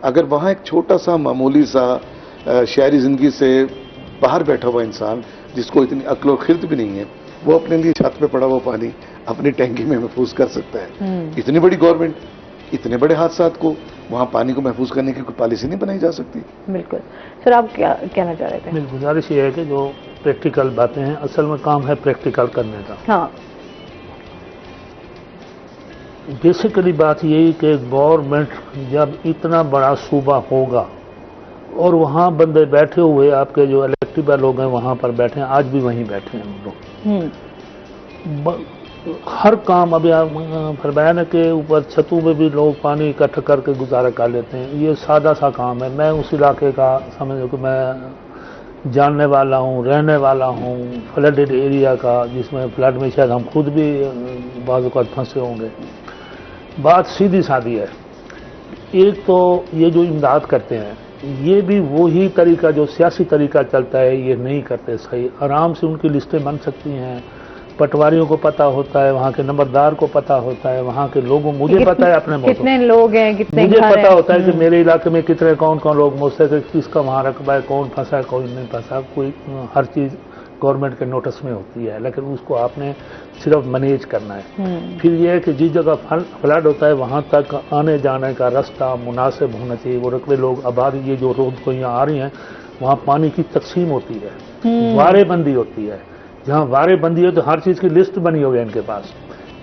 اگر وہاں ایک چھوٹا سا معمولی سا شہری زندگی سے باہر بیٹھا ہوا انسان جس کو اتنی عقل و خرد بھی نہیں ہے، وہ اپنے لیے چھت پہ پڑا ہوا پانی اپنی ٹینکی میں محفوظ کر سکتا ہے. اتنی بڑی گورنمنٹ اتنے بڑے حادثات کو وہاں پانی کو محفوظ کرنے کی کوئی پالیسی نہیں بنائی جا سکتی. بالکل. سر آپ کیا کہنا چاہ رہے تھے؟ میری گزارش یہ ہے کہ جو پریکٹیکل باتیں ہیں، اصل میں کام ہے پریکٹیکل کرنے کا. ہاں بیسیکلی بات یہی کہ گورنمنٹ جب اتنا بڑا صوبہ ہوگا اور وہاں بندے بیٹھے ہوئے، آپ کے جو الیکٹیو لوگ ہیں وہاں پر بیٹھے ہیں، آج بھی وہیں بیٹھے ہیں ہم لوگ. ہر کام ابھی فرمایا نا کہ اوپر چھتوں میں بھی لوگ پانی اکٹھا کر کے گزارا کر لیتے ہیں. یہ سادہ سا کام ہے. میں اس علاقے کا سمجھو کہ میں جاننے والا ہوں، رہنے والا ہوں، فلڈڈ ایریا کا، جس میں فلڈ میں شاید ہم خود بھی بعض اوقات پھنسے ہوں گے. بات سیدھی سادھی ہے. ایک تو یہ جو امداد کرتے ہیں یہ بھی وہی طریقہ جو سیاسی طریقہ چلتا ہے یہ نہیں کرتے صحیح. آرام سے ان کی لسٹیں بن سکتی ہیں، پٹواریوں کو پتا ہوتا ہے، وہاں کے نمبردار کو پتا ہوتا ہے، وہاں کے لوگوں، مجھے پتا ہے اپنے موضوع کتنے لوگ ہیں، کتنے مجھے پتا ہوتا ہے کہ میرے علاقے میں کتنے کون لوگ مستحق، کس کا وہاں رقبہ ہے، کون پھنسا ہے کون نہیں پھنسا. کوئی ہر چیز گورنمنٹ کے نوٹس میں ہوتی ہے، لیکن اس کو آپ نے صرف مینیج کرنا ہے. پھر یہ ہے کہ جس جگہ فلڈ ہوتا ہے وہاں تک آنے جانے کا راستہ مناسب ہونا چاہیے. وہ رقبے لوگ آبادی یہ جو روڈ کو یہاں آ رہی ہیں وہاں پانی کی تقسیم ہوتی ہے، وارے بندی ہوتی ہے. جہاں وارے بندی ہے تو ہر چیز کی لسٹ بنی ہوئی ہے ان کے پاس.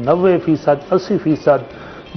90%, 80%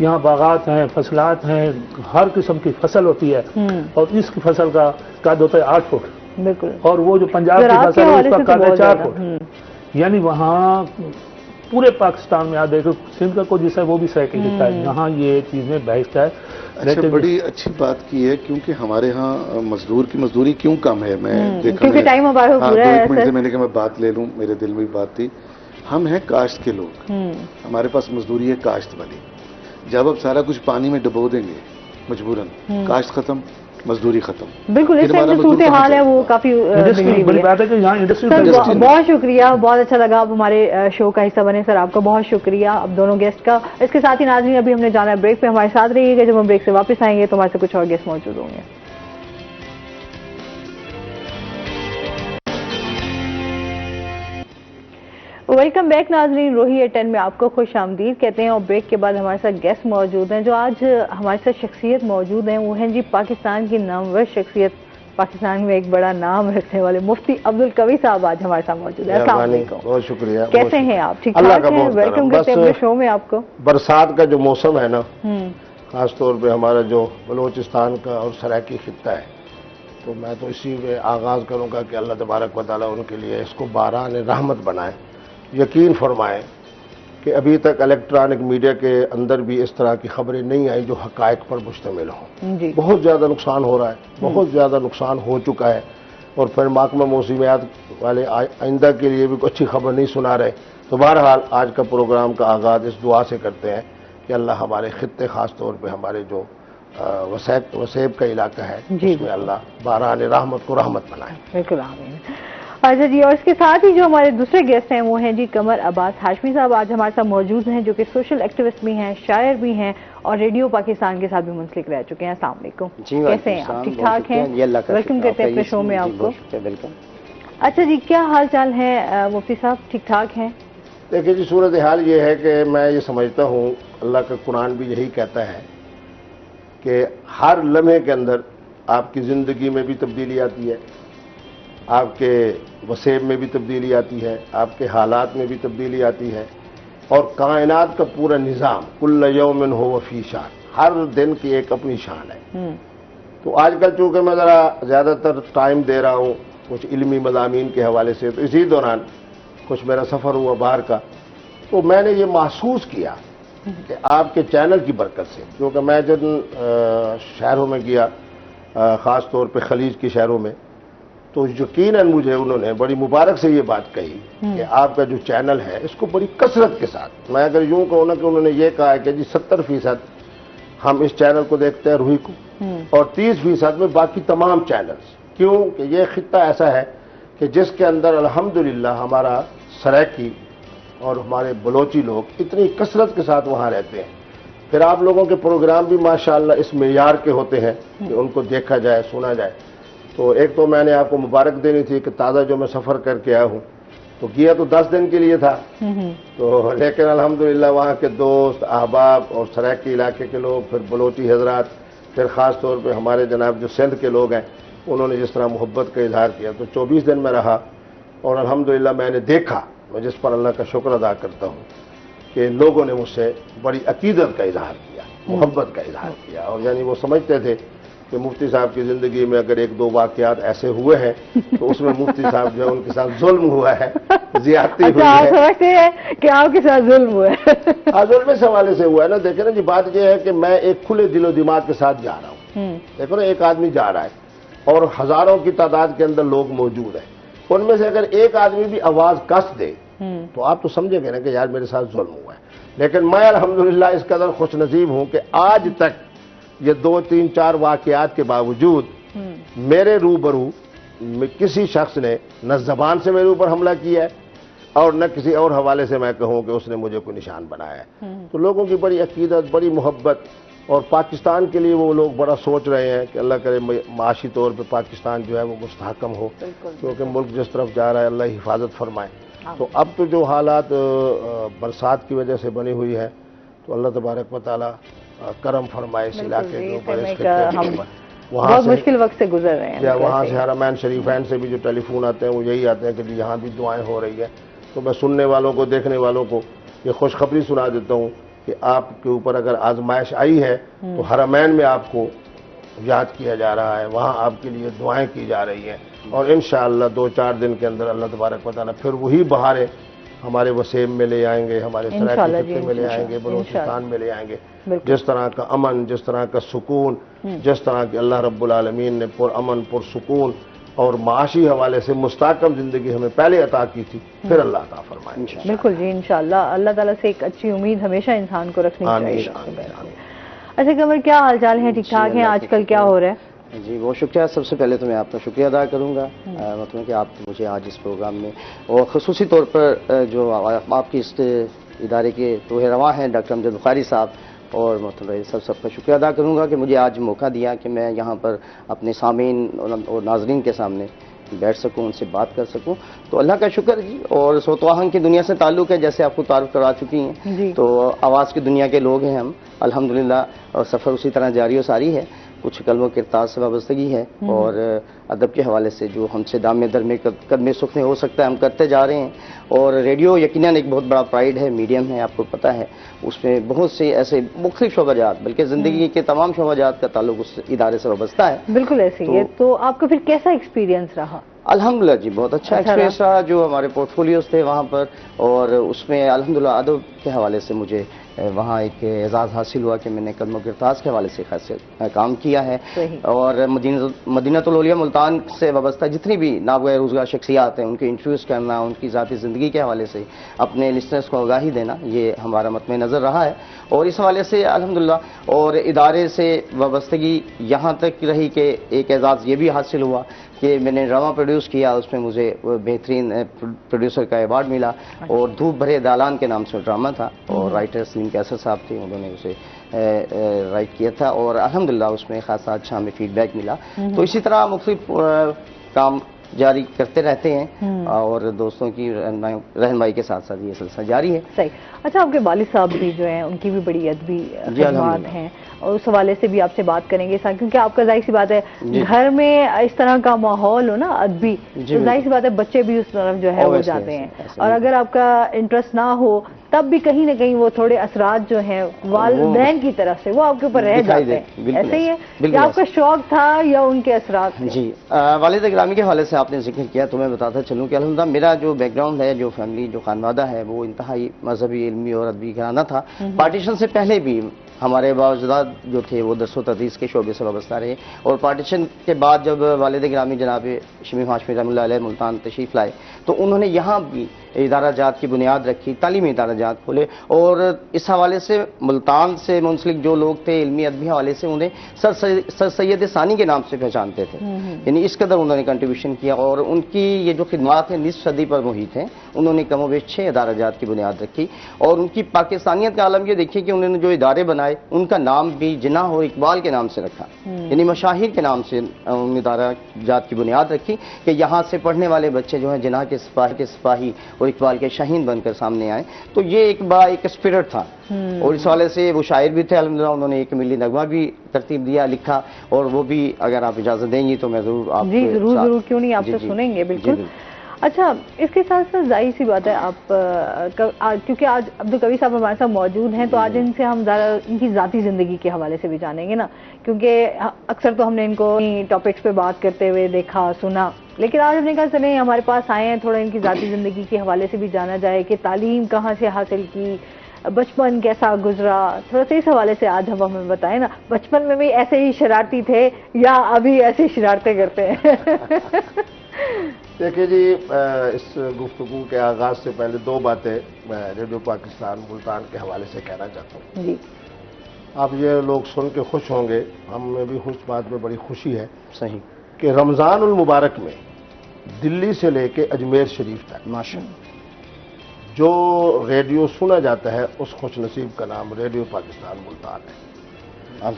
یہاں باغات ہیں، فصلات ہیں، ہر قسم کی فصل ہوتی ہے، اور اس کی فصل کا قد ہوتا ہے 8 فٹ، بالکل، اور وہ جو پنجاب کی فصل ہے اس کا قد ہے 4 فٹ. یعنی وہاں پورے پاکستان میں آپ دیکھو سندھ کا کوئی جیسا ہے وہ بھی سہ کے دیتا ہے، یہاں یہ چیزیں بہشت ہے. اچھا، بڑی اچھی بات کی ہے، کیونکہ ہمارے ہاں مزدور کی مزدوری کیوں کم ہے؟ میں دیکھا، کیونکہ ٹائم ہمارا پورا ہے. 2 منٹ سے میں نے کہا میں بات لے لوں، میرے دل میں بات تھی. ہم ہیں کاشت کے لوگ، ہمارے پاس مزدوری ہے کاشت والی. جب اب سارا کچھ پانی میں ڈبو دیں گے مجبوراً، کاشت ختم، مزدوری ختم. بالکل، اس ٹائم جو صورتحال ہے وہ کافی بڑی بات ہے کہ یہاں انڈسٹری. بہت شکریہ، بہت اچھا لگا آپ ہمارے شو کا حصہ بنے سر. آپ کا بہت شکریہ اب دونوں گیسٹ کا. اس کے ساتھ ہی ناظرین ابھی ہم نے جانا ہے بریک پہ، ہمارے ساتھ رہیے گا. جب ہم بریک سے واپس آئیں گے تو ہمارے سے کچھ اور گیسٹ موجود ہوں گے. ویلکم بیک ناظرین، روہی ہے 10 میں آپ کو خوش آمدید کہتے ہیں. اور بریک کے بعد ہمارے ساتھ گیسٹ موجود ہیں. جو آج ہمارے ساتھ شخصیت موجود ہیں وہ ہیں جی پاکستان کی نامور شخصیت، پاکستان میں ایک بڑا نام رکھنے والے مفتی عبدالقوی صاحب آج ہمارے ساتھ موجود ہیں. السلام علیکم. بہت شکریہ. کیسے ہیں آپ؟ ٹھیک ٹھاک ہیں؟ ویلکم کرتے ہیں اپنے شو میں آپ کو. برسات کا جو موسم ہے نا، خاص طور پہ ہمارا جو بلوچستان کا اور سرائکی خطہ ہے، تو میں تو اسی میں آغاز کروں گا کہ اللہ تبارک و تعالیٰ ان کے لیے اس کو باران رحمت بنائے. یقین فرمائیں کہ ابھی تک الیکٹرانک میڈیا کے اندر بھی اس طرح کی خبریں نہیں آئیں جو حقائق پر مشتمل ہوں. بہت زیادہ نقصان ہو رہا ہے، بہت زیادہ نقصان ہو چکا ہے، اور پھر محکمہ موسمیات والے آئندہ کے لیے بھی کوئی اچھی خبر نہیں سنا رہے. تو بہرحال آج کا پروگرام کا آغاز اس دعا سے کرتے ہیں کہ اللہ ہمارے خطے، خاص طور پہ ہمارے جو وسیب کا علاقہ ہے، اس میں اللہ باران رحمت کو رحمت بنائے. بالکل آمین. اچھا جی، اور اس کے ساتھ ہی جو ہمارے دوسرے گیسٹ ہیں وہ ہیں جی قمر عباس ہاشمی صاحب. آج ہمارے ساتھ موجود ہیں، جو کہ سوشل ایکٹیوسٹ بھی ہیں، شاعر بھی ہیں، اور ریڈیو پاکستان کے ساتھ بھی منسلک رہ چکے ہیں. السلام علیکم. کیسے ہیں آپ؟ ٹھیک ٹھاک ہیں؟ ویلکم کرتے ہیں اپنے شو میں آپ کو. اچھا جی، کیا حال چال ہے مفتی صاحب؟ ٹھیک ٹھاک ہیں؟ دیکھیے جی، صورتحال یہ ہے کہ میں یہ سمجھتا ہوں اللہ کا قرآن بھی یہی کہتا ہے کہ ہر لمحے کے اندر آپ کی زندگی میں بھی تبدیلی آتی ہے، آپ کے وسیب میں بھی تبدیلی آتی ہے، آپ کے حالات میں بھی تبدیلی آتی ہے، اور کائنات کا پورا نظام کل یوم ہو فی شان، ہر دن کی ایک اپنی شان ہے. تو آج کل چونکہ میں ذرا زیادہ تر ٹائم دے رہا ہوں کچھ علمی مضامین کے حوالے سے، تو اسی دوران کچھ میرا سفر ہوا باہر کا، تو میں نے یہ محسوس کیا کہ آپ کے چینل کی برکت سے، کیونکہ میں جب شہروں میں گیا، خاص طور پہ خلیج کے شہروں میں، تو یقیناً مجھے انہوں نے بڑی مبارک سے یہ بات کہی کہ آپ کا جو چینل ہے اس کو بڑی کثرت کے ساتھ، میں اگر یوں کہوں نا کہ انہوں نے یہ کہا ہے کہ جی 70% ہم اس چینل کو دیکھتے ہیں روہی کو، اور 30% میں باقی تمام چینلز. کیوں کہ یہ خطہ ایسا ہے کہ جس کے اندر الحمدللہ ہمارا سرائکی اور ہمارے بلوچی لوگ اتنی کثرت کے ساتھ وہاں رہتے ہیں. پھر آپ لوگوں کے پروگرام بھی ماشاءاللہ اس معیار کے ہوتے ہیں کہ ان کو دیکھا جائے، سنا جائے. تو ایک تو میں نے آپ کو مبارک دینی تھی کہ تازہ جو میں سفر کر کے آیا ہوں، تو کیا تو 10 دن کے لیے تھا، تو لیکن الحمدللہ وہاں کے دوست، احباب اور سرائکی علاقے کے لوگ، پھر بلوچی حضرات، پھر خاص طور پہ ہمارے جناب جو سندھ کے لوگ ہیں، انہوں نے جس طرح محبت کا اظہار کیا. تو 24 دن میں رہا، اور الحمدللہ میں نے دیکھا، میں جس پر اللہ کا شکر ادا کرتا ہوں کہ لوگوں نے مجھ سے بڑی عقیدت کا اظہار کیا، محبت کا اظہار کیا. اور یعنی وہ سمجھتے تھے کہ مفتی صاحب کی زندگی میں اگر 1-2 واقعات ایسے ہوئے ہیں تو اس میں مفتی صاحب جو ہے ان کے ساتھ ظلم ہوا ہے، زیادتی ہوئی ہے. آپ سمجھتے ہیں کہ آپ کے ساتھ ظلم ہوا ہے؟ ظلم اس حوالے سے ہوا ہے نا. دیکھیں نا جی، بات یہ ہے کہ میں ایک کھلے دل و دماغ کے ساتھ جا رہا ہوں. دیکھو نا، ایک آدمی جا رہا ہے اور ہزاروں کی تعداد کے اندر لوگ موجود ہیں، ان میں سے اگر ایک آدمی بھی آواز کس دے تو آپ تو سمجھیں گے نا کہ یار میرے ساتھ ظلم ہوا ہے. لیکن میں الحمدللہ اس قدر خوش نصیب ہوں کہ آج تک یہ 2-3-4 واقعات کے باوجود میرے روبرو کسی شخص نے نہ زبان سے میرے اوپر حملہ کیا ہے اور نہ کسی اور حوالے سے میں کہوں کہ اس نے مجھے کوئی نشان بنایا ہے. تو لوگوں کی بڑی عقیدت، بڑی محبت، اور پاکستان کے لیے وہ لوگ بڑا سوچ رہے ہیں کہ اللہ کرے معاشی طور پہ پاکستان جو ہے وہ مستحکم ہو، کیونکہ ملک جس طرف جا رہا ہے اللہ حفاظت فرمائے. تو اب تو جو حالات برسات کی وجہ سے بنی ہوئی ہے، تو اللہ تبارک و تعالیٰ کرم فرمائے اس علاقے کے اوپر، اس خطے کے اوپر. بہت مشکل وقت سے گزر رہے ہیں. وہاں سے حرمین شریفین سے بھی جو ٹیلی فون آتے ہیں وہ یہی آتے ہیں کہ یہاں بھی دعائیں ہو رہی ہیں. تو میں سننے والوں کو، دیکھنے والوں کو یہ خوشخبری سنا دیتا ہوں کہ آپ کے اوپر اگر آزمائش آئی ہے تو حرمین میں آپ کو یاد کیا جا رہا ہے، وہاں آپ کے لیے دعائیں کی جا رہی ہیں، اور انشاءاللہ 2-4 دن کے اندر اللہ تبارک و تعالیٰ پھر وہی بہاریں ہمارے وسیم میں لے آئیں گے، ہمارے سرائیکی خطے میں لے آئیں گے، بلوچستان میں لے آئیں گے. جس طرح کا امن، جس طرح کا سکون، جس طرح کہ اللہ رب العالمین نے پرامن، پرسکون اور معاشی حوالے سے مستحکم زندگی ہمیں پہلے عطا کی تھی، پھر اللہ عطا فرمائیں گے. بالکل جی، انشاءاللہ اللہ تعالیٰ سے ایک اچھی امید ہمیشہ انسان کو رکھنی چاہیے. اچھا قمر، کیا حال چال ہیں؟ ٹھیک ٹھاک ہیں؟ آج کل کیا ہو رہا ہے؟ جی بہت شکریہ. سب سے پہلے تو میں آپ کا شکریہ ادا کروں گا مطلب کہ آپ مجھے آج اس پروگرام میں، اور خصوصی طور پر جو آپ کی اس ادارے کے روح رواں ہیں ڈاکٹر امجد بخاری صاحب، اور مطلب سب کا شکریہ ادا کروں گا کہ مجھے آج موقع دیا کہ میں یہاں پر اپنے سامعین اور ناظرین کے سامنے بیٹھ سکوں، ان سے بات کر سکوں. تو اللہ کا شکر جی. اور سوت آہنگ کی دنیا سے تعلق ہے، جیسے آپ کو تعارف کرا چکی ہیں، تو آواز کی دنیا کے لوگ ہیں ہم الحمدللہ، اور سفر اسی طرح جاری و ساری ہے. کچھ کلم و کرتاز سے وابستگی ہے، اور ادب کے حوالے سے جو ہم سے دام در میں قدم سخن ہو سکتا ہے ہم کرتے جا رہے ہیں. اور ریڈیو یقیناً ایک بہت بڑا پرائیڈ ہے، میڈیم ہے، آپ کو پتہ ہے. اس میں بہت سے ایسے مختلف شعبہ جات، بلکہ زندگی کے تمام شعبہ جات کا تعلق اس ادارے سے وابستہ ہے. بالکل ایسے ہی ہے. تو آپ کا پھر کیسا ایکسپیرینس رہا؟ الحمدللہ جی بہت اچھا ایکسپیرینس رہا. جو ہمارے پورٹ فولیوز تھے وہاں پر، اور اس میں الحمدللہ ادب کے حوالے سے مجھے وہاں ایک اعزاز حاصل ہوا کہ میں نے کلم و کرتاز کے حوالے سے خاص کام کیا ہے. اور مدینہ الاولیاء ملتان سے وابستہ جتنی بھی نابغہ روزگار شخصیات ہیں ان کے انٹرویوز کرنا، ان کی ذاتی زندگی کے حوالے سے اپنے لسنرز کو آگاہی دینا، یہ ہمارا مطمع نظر رہا ہے. اور اس حوالے سے الحمدللہ اور ادارے سے وابستگی یہاں تک رہی کہ ایک اعزاز یہ بھی حاصل ہوا کہ میں نے ڈرامہ پروڈیوس کیا، اس میں مجھے بہترین پروڈیوسر کا ایوارڈ ملا. اور دھوپ بھرے دالان کے نام سے ڈرامہ تھا، اور رائٹر سلیم کیسر صاحب تھے، انہوں نے اسے رائٹ کیا تھا، اور الحمدللہ اس میں خاصا اچھا ہمیں فیڈ بیک ملا. تو اسی طرح مختلف کام جاری کرتے رہتے ہیں، اور دوستوں کی رہنمائی کے ساتھ ساتھ یہ سلسلہ جاری ہے. صحیح. اچھا، آپ کے والد صاحب بھی جو ہیں ان کی بھی بڑی ادبی خدمات ہیں، اور اس حوالے سے بھی آپ سے بات کریں گے کیونکہ آپ کا ظاہر سی بات ہے گھر میں اس طرح کا ماحول ہو نا ادبی، تو ظاہر سی بات ہے بچے بھی اس طرف جو ہے وہ جاتے ہیں. اور اگر آپ کا انٹرسٹ نہ ہو تب بھی کہیں نہ کہیں وہ تھوڑے اثرات جو ہیں والدین کی طرف سے وہ آپ کے اوپر رہ جاتے ہیں. ایسے ہی ہے کہ آپ کا شوق تھا یا ان کے اثرات؟ جی والد گرامی کے حوالے سے آپ نے ذکر کیا تو میں بتاتا چلوں کہ الحمدللہ میرا جو بیک گراؤنڈ ہے، جو فیملی، جو خانوادہ ہے، وہ انتہائی مذہبی، علمی اور ادبی گھرانہ تھا. پارٹیشن سے پہلے بھی ہمارے باوجداد جو تھے وہ درس و تدریس کے شعبے سے وابستہ رہے، اور پارٹیشن کے بعد جب والد گرامی جناب شمیم ہاشمی رحمۃ اللہ علیہ ملتان تشریف لائے تو انہوں نے یہاں بھی ادارہ جات کی بنیاد رکھی، تعلیمی ادارہ جات کھولے. اور اس حوالے سے ملتان سے منسلک جو لوگ تھے علمی ادبی حوالے سے انہیں سر سید ثانی کے نام سے پہچانتے تھے. یعنی اس قدر انہوں نے کنٹریبیوشن کیا، اور ان کی یہ جو خدمات ہیں نصف صدی پر محیط ہیں. انہوں نے کم و بیش 6 ادارہ جات کی بنیاد رکھی، اور ان کی پاکستانیت کا عالم یہ دیکھیے کہ انہوں نے جو ادارے بنائے ان کا نام بھی جناح اور اقبال کے نام سے رکھا، یعنی مشاہیر کے نام سے ان ادارہ جات کی بنیاد رکھی کہ یہاں سے پڑھنے والے بچے جو ہیں جناح کے سپاہی اور اقبال کے شاہین بن کر سامنے آئے. تو یہ ایک بڑا ایک اسپرٹ تھا، اور اس حوالے سے وہ شاعر بھی تھے الحمدللہ. انہوں نے ایک ملی نغمہ بھی ترتیب دیا، لکھا، اور وہ بھی اگر آپ اجازت دیں گی تو میں ضرور آپ جی ضرور کیوں نہیں، آپ سے سنیں گے بالکل. اچھا، اس کے ساتھ ساتھ ظاہر سی بات ہے آپ کیونکہ آج عبدالقوی صاحب ہمارے ساتھ موجود ہیں تو آج ان سے ہم ذرا ان کی ذاتی زندگی کے حوالے سے بھی جانیں گے نا، کیونکہ اکثر تو ہم نے ان کو ٹاپکس پہ بات کرتے ہوئے دیکھا سنا، لیکن آج ہم نے کہا چلیں ہمارے پاس آئے ہیں تھوڑا ان کی ذاتی زندگی کے حوالے سے بھی جانا جائے کہ تعلیم کہاں سے حاصل کی، بچپن کیسا گزرا، تھوڑا سا اس حوالے سے آج ہمیں بتائیں نا. بچپن میں بھی ایسے ہی شرارتی تھے یا ابھی ایسی شرارتیں کرتے ہیں؟ دیکھیے جی، اس گفتگو کے آغاز سے پہلے 2 باتیں میں ریڈیو پاکستان ملتان کے حوالے سے کہنا چاہتا ہوں. جی آپ یہ لوگ سن کے خوش ہوں گے، ہمیں بھی اس بات میں بڑی خوشی ہے صحیح کہ رمضان المبارک میں دلی سے لے کے اجمیر شریف تک ماشاءاللہ جو ریڈیو سنا جاتا ہے اس خوش نصیب کا نام ریڈیو پاکستان ملتان ہے.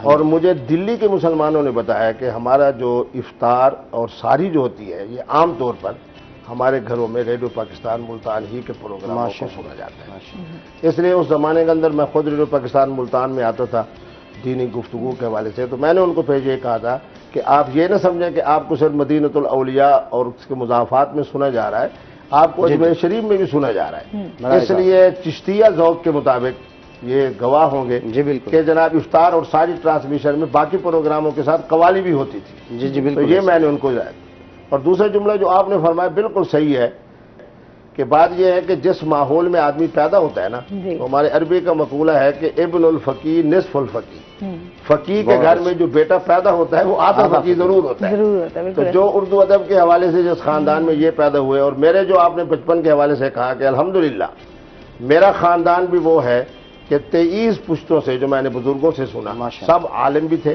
اور مجھے دلی کے مسلمانوں نے بتایا کہ ہمارا جو افطار اور ساری جو ہوتی ہے یہ عام طور پر ہمارے گھروں میں ریڈیو پاکستان ملتان ہی کے پروگراموں کو سنا جاتا ہے. اس لیے اس زمانے کے اندر میں خود ریڈیو پاکستان ملتان میں آتا تھا دینی گفتگو کے حوالے سے، تو میں نے ان کو پھر یہ کہا تھا کہ آپ یہ نہ سمجھیں کہ آپ کو صرف مدینہ الاولیاء اور اس کے مضافات میں سنا جا رہا ہے، آپ کو اجمیر شریف میں بھی سنا جا رہا ہے. اس لیے چشتیہ ذوق کے مطابق یہ گواہ ہوں گے جی بالکل کہ جناب افطار اور ساری ٹرانسمیشن میں باقی پروگراموں کے ساتھ قوالی بھی ہوتی تھی. جی تو بالکل. یہ میں نے ان کو جائے. اور دوسرا جملہ جو آپ نے فرمایا بالکل صحیح ہے کہ بات یہ ہے کہ جس ماحول میں آدمی پیدا ہوتا ہے نا، تو ہمارے عربی کا مقولہ ہے کہ ابن الفقی نصف الفقی. فقی کے گھر میں جو بیٹا پیدا ہوتا ہے وہ آدھا فقی ضرور ہوتا ہے. تو جو اردو ادب کے حوالے سے جس خاندان میں یہ پیدا ہوئے، اور میرے جو آپ نے بچپن کے حوالے سے کہا کہ الحمدللہ میرا خاندان بھی وہ ہے کہ 23 پشتوں سے جو میں نے بزرگوں سے سنا سب عالم بھی تھے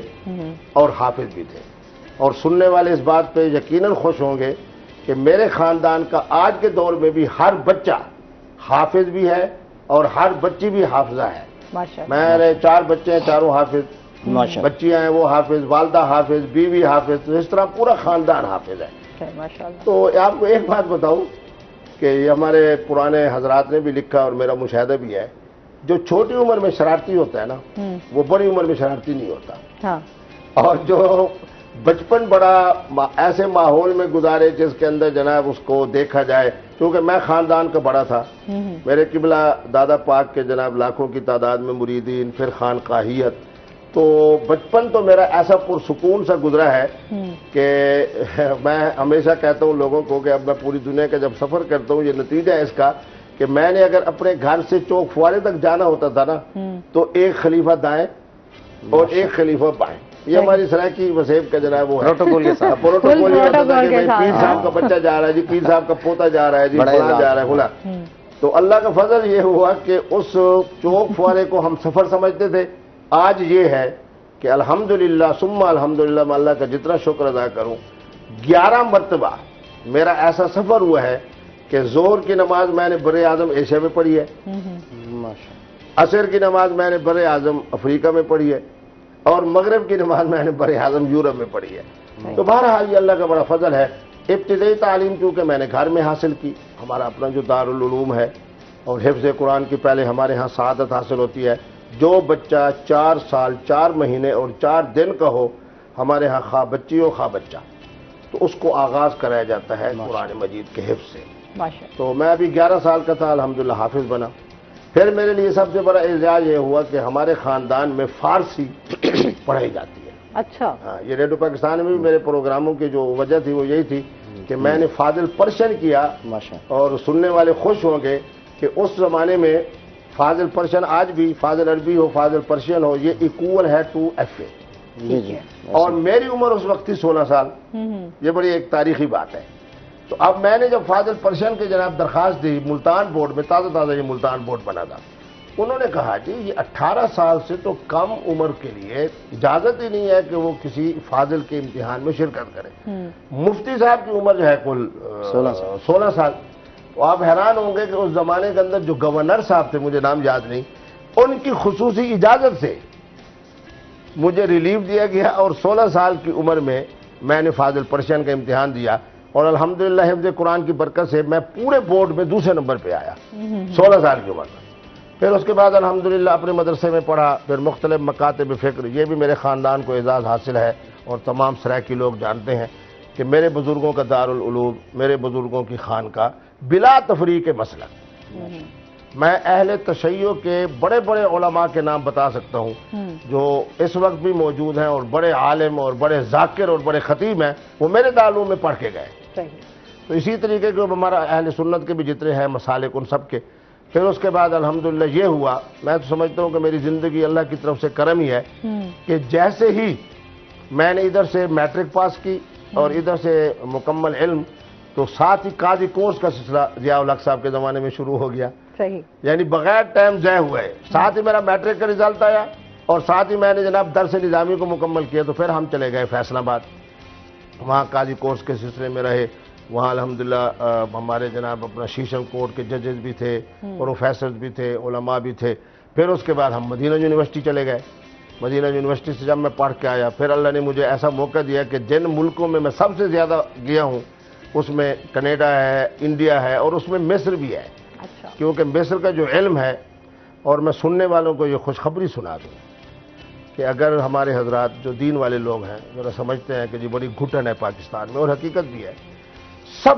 اور حافظ بھی تھے. اور سننے والے اس بات پہ یقیناً خوش ہوں گے کہ میرے خاندان کا آج کے دور میں بھی ہر بچہ حافظ بھی ہے اور ہر بچی بھی حافظہ ہے. میرے 4 بچے ہیں، چاروں حافظ، بچیاں ہیں وہ حافظ، والدہ حافظ، بیوی حافظ، تو اس طرح پورا خاندان حافظ ہے. تو آپ کو ایک بات بتاؤں کہ یہ ہمارے پرانے حضرات نے بھی لکھا اور میرا مشاہدہ بھی ہے، جو چھوٹی عمر میں شرارتی ہوتا ہے نا وہ بڑی عمر میں شرارتی نہیں ہوتا. اور جو بچپن بڑا ایسے ماحول میں گزارے جس کے اندر جناب اس کو دیکھا جائے، کیونکہ میں خاندان کا بڑا تھا، میرے قبلہ دادا پاک کے جناب لاکھوں کی تعداد میں مریدین، پھر خانقاہیت، تو بچپن تو میرا ایسا پرسکون سا گزرا ہے کہ میں ہمیشہ کہتا ہوں لوگوں کو کہ اب میں پوری دنیا کا جب سفر کرتا ہوں یہ نتیجہ ہے اس کا کہ میں نے اگر اپنے گھر سے چوک فوارے تک جانا ہوتا تھا نا تو ایک خلیفہ دائیں اور ایک خلیفہ بائیں. یہ ہماری سرائکی وسیب کا جناب وہ پروٹوکول کے ساتھ پیر صاحب کا بچہ جا رہا ہے جی، پیر صاحب کا پوتا جا رہا ہے جی، فلاں جا رہا ہے فلاں. تو اللہ کا فضل یہ ہوا کہ اس چوک فوارے کو ہم سفر سمجھتے تھے. آج یہ ہے کہ الحمدللہ ثم الحمدللہ میں اللہ کا جتنا شکر ادا کروں 11 مرتبہ میرا ایسا سفر ہوا ہے کہ ظہر کی نماز میں نے بر اعظم ایشیا میں پڑھی ہے، عصر کی نماز میں نے بر اعظم افریقہ میں پڑھی ہے، اور مغرب کی نماز میں نے بر اعظم یورپ میں پڑھی ہے. تو بہرحال یہ اللہ کا بڑا فضل ہے. ابتدائی تعلیم چونکہ میں نے گھر میں حاصل کی، ہمارا اپنا جو دارالعلوم ہے، اور حفظ قرآن کی پہلے ہمارے ہاں سعادت حاصل ہوتی ہے. جو بچہ 4 سال 4 مہینے اور 4 دن کا ہو ہمارے ہاں، خواہ بچی ہو خواہ بچہ، تو اس کو آغاز کرایا جاتا ہے قرآن مجید کے حفظ سے. تو میں ابھی 11 سال کا تھا، الحمدللہ حافظ بنا. پھر میرے لیے سب سے بڑا اعزاز یہ ہوا کہ ہمارے خاندان میں فارسی پڑھائی جاتی ہے. اچھا. ہاں، یہ ریڈیو پاکستان میں بھی میرے پروگراموں کی جو وجہ تھی وہ یہی تھی کہ میں نے فاضل پرشین کیا، اور سننے والے خوش ہوں گے کہ اس زمانے میں فاضل پرشین، آج بھی فاضل عربی ہو فاضل پرشین ہو، یہ ایکول ہے ٹو FA. اور میری عمر اس وقت تھی 16 سال. یہ بڑی ایک تاریخی بات ہے. تو اب میں نے جب فاضل پرشین کے جناب درخواست دی ملتان بورڈ میں، تازہ یہ ملتان بورڈ بنا تھا، انہوں نے کہا جی یہ 18 سال سے تو کم عمر کے لیے اجازت ہی نہیں ہے کہ وہ کسی فاضل کے امتحان میں شرکت کرے. مفتی صاحب کی عمر جو ہے کل 16 سال. تو آپ حیران ہوں گے کہ اس زمانے کے اندر جو گورنر صاحب تھے، مجھے نام یاد نہیں، ان کی خصوصی اجازت سے مجھے ریلیف دیا گیا، اور 16 سال کی عمر میں نے فاضل پرشین کا امتحان دیا، اور الحمدللہ حفظ قرآن کی برکت سے میں پورے بورڈ میں دوسرے نمبر پہ آیا 16 سال کی عمر میں. پھر اس کے بعد الحمدللہ اپنے مدرسے میں پڑھا، پھر مختلف مکاتب فکر، یہ بھی میرے خاندان کو اعزاز حاصل ہے، اور تمام سرائکی لوگ جانتے ہیں کہ میرے بزرگوں کا دارالعلوم، میرے بزرگوں کی خانقاہ بلا تفریق مسلک. میں اہل تشیع کے بڑے بڑے علماء کے نام بتا سکتا ہوں جو اس وقت بھی موجود ہیں، اور بڑے عالم اور بڑے ذاکر اور بڑے خطیب ہیں، وہ میرے دارالعلوم میں پڑھ کے گئے. تو اسی طریقے کے ہمارا اہل سنت کے بھی جتنے ہیں مسالک ان سب کے. پھر اس کے بعد الحمدللہ یہ ہوا، میں تو سمجھتا ہوں کہ میری زندگی اللہ کی طرف سے کرم ہی ہے کہ جیسے ہی میں نے ادھر سے میٹرک پاس کی اور ادھر سے مکمل علم، تو ساتھ ہی قاضی کورس کا سلسلہ ضیاء الحق صاحب کے زمانے میں شروع ہو گیا. یعنی بغیر ٹائم ضائع ہوئے ساتھ ہی میرا میٹرک کا رزلٹ آیا، اور ساتھ ہی میں نے جناب درس نظامی کو مکمل کیا. تو پھر ہم چلے گئے فیصل آباد، وہاں قاضی کورس کے سلسلے میں رہے. وہاں الحمدللہ ہمارے جناب اپنا شیشم کورٹ کے ججز بھی تھے، پروفیسرز بھی تھے، علماء بھی تھے. پھر اس کے بعد ہم مدینہ یونیورسٹی چلے گئے. مدینہ یونیورسٹی سے جب میں پڑھ کے آیا، پھر اللہ نے مجھے ایسا موقع دیا کہ جن ملکوں میں میں سب سے زیادہ گیا ہوں اس میں کینیڈا ہے، انڈیا ہے، اور اس میں مصر بھی ہے. کیونکہ مصر کا جو علم ہے، اور میں سننے والوں کو یہ خوشخبری سنا دوں کہ اگر ہمارے حضرات جو دین والے لوگ ہیں ذرا سمجھتے ہیں کہ جی بڑی گھٹن ہے پاکستان میں، اور حقیقت بھی ہے، سب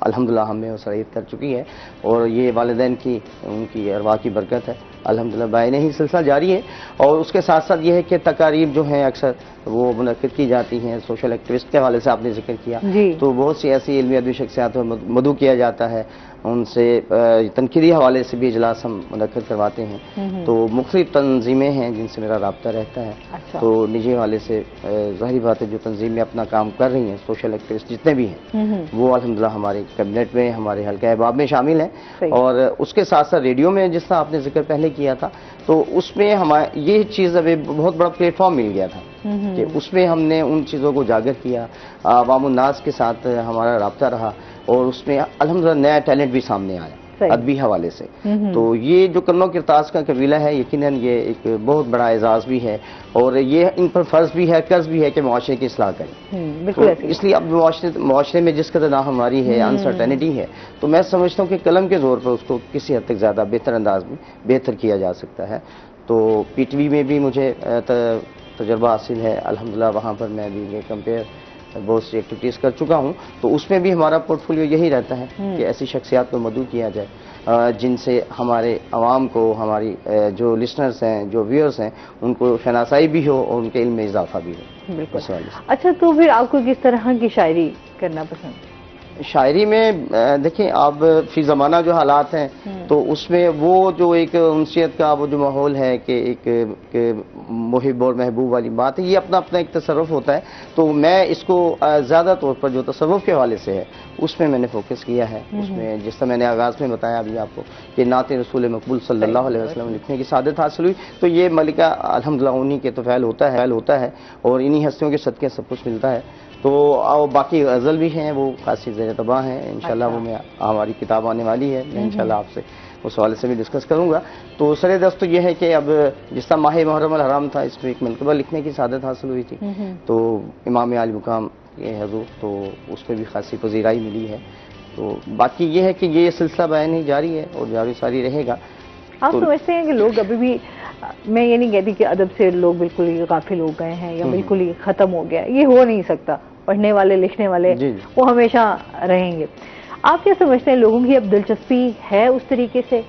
الحمدللہ ہم نے وہ صلاحیت کر چکی ہے، اور یہ والدین کی ان کی ارواح کی برکت ہے الحمدللہ بائنے ہی سلسلہ جاری ہے۔ اور اس کے ساتھ ساتھ یہ ہے کہ تقاریب جو ہیں اکثر وہ منعقد کی جاتی ہیں، سوشل ایکٹیوسٹ کے حوالے سے آپ نے ذکر کیا، تو بہت سی ایسی علمی ادبی شخصیات پر مدعو کیا جاتا ہے، ان سے تنقیدی حوالے سے بھی اجلاس ہم منعقد کرواتے ہیں، تو مختلف تنظیمیں ہیں جن سے میرا رابطہ رہتا ہے۔ تو نجی حوالے سے ظاہری بات ہے جو تنظیمیں اپنا کام کر رہی ہیں، سوشل ایکٹیوسٹ جتنے بھی ہیں وہ الحمدللہ ہمارے کیبنٹ میں، ہمارے حلقہ احباب میں شامل ہیں۔ اور اس کے ساتھ ساتھ ریڈیو میں جس طرح آپ نے ذکر پہلے کیا تھا، تو اس میں یہ چیز اب بہت بڑا پلیٹ فارم مل گیا تھا کہ اس میں ہم نے ان چیزوں کو اجاگر کیا، عوام الناس کے ساتھ ہمارا رابطہ رہا، اور اس میں الحمدللہ نیا ٹیلنٹ بھی سامنے آیا ادبی حوالے سے۔ تو یہ جو کلمہ کرتاز کا قبیلہ ہے، یقیناً یہ ایک بہت بڑا اعزاز بھی ہے، اور یہ ان پر فرض بھی ہے، قرض بھی ہے کہ معاشرے کی اصلاح کریں۔ تو اس لیے اب معاشرے میں جس قدر ناہمواری ہے، انسرٹینٹی ہے، تو میں سمجھتا ہوں کہ قلم کے زور پر اس کو کسی حد تک زیادہ بہتر انداز میں بہتر کیا جا سکتا ہے۔ تو پی ٹی وی میں بھی مجھے تجربہ حاصل ہے الحمدللہ، وہاں پر میں بھی کمپیئر بہت سی ایکٹیویٹیز کر چکا ہوں، تو اس میں بھی ہمارا پورٹ فولیو یہی رہتا ہے کہ ایسی شخصیات کو مدعو کیا جائے جن سے ہمارے عوام کو، ہماری جو لسنرز ہیں، جو ویورز ہیں، ان کو شناسائی بھی ہو اور ان کے علم میں اضافہ بھی ہو۔ بالکل۔ اچھا، تو پھر آپ کو کس طرح کی شاعری کرنا پسند ہے؟ شاعری میں دیکھیں اب فی زمانہ جو حالات ہیں، تو اس میں وہ جو ایک انسیت کا وہ جو ماحول ہے کہ ایک محب اور محبوب والی بات ہے، یہ اپنا اپنا ایک تصرف ہوتا ہے، تو میں اس کو زیادہ طور پر جو تصوف کے حوالے سے ہے اس میں نے فوکس کیا ہے۔ اس میں جس طرح میں نے آغاز میں بتایا ابھی آپ کو کہ نعت رسول مقبول صلی اللہ علیہ وسلم لکھنے کی سعادت حاصل ہوئی، تو یہ ملکہ الحمدللہ انہی کے تو فعل ہوتا ہے، اور انہی ہستیوں کے صدقے سب کچھ ملتا ہے۔ تو باقی غزل بھی ہیں، وہ خاصی زیر طبع ہیں، انشاءاللہ وہ میں ہماری کتاب آنے والی ہے، میں انشاءاللہ آپ سے اس حوالے سے بھی ڈسکس کروں گا۔ تو سر دست تو یہ ہے کہ اب جس طرح ماہ محرم الحرام تھا، اس میں ایک منقبہ لکھنے کی سعادت حاصل ہوئی تھی، تو امام عالی مقام کے حضور، تو اس میں بھی خاصی پذیرائی ملی ہے۔ تو باقی یہ ہے کہ یہ سلسلہ بیان ہی جاری ہے اور جاری ساری رہے گا۔ آپ سمجھتے ہیں کہ لوگ ابھی بھی، میں یہ نہیں کہتی کہ ادب سے لوگ بالکل ہی غافل ہو گئے ہیں یا بالکل ہی ختم ہو گیا، یہ ہو نہیں سکتا، پڑھنے والے لکھنے والے وہ ہمیشہ رہیں گے۔ آپ کیا سمجھتے ہیں لوگوں کی اب دلچسپی ہے اس طریقے سے؟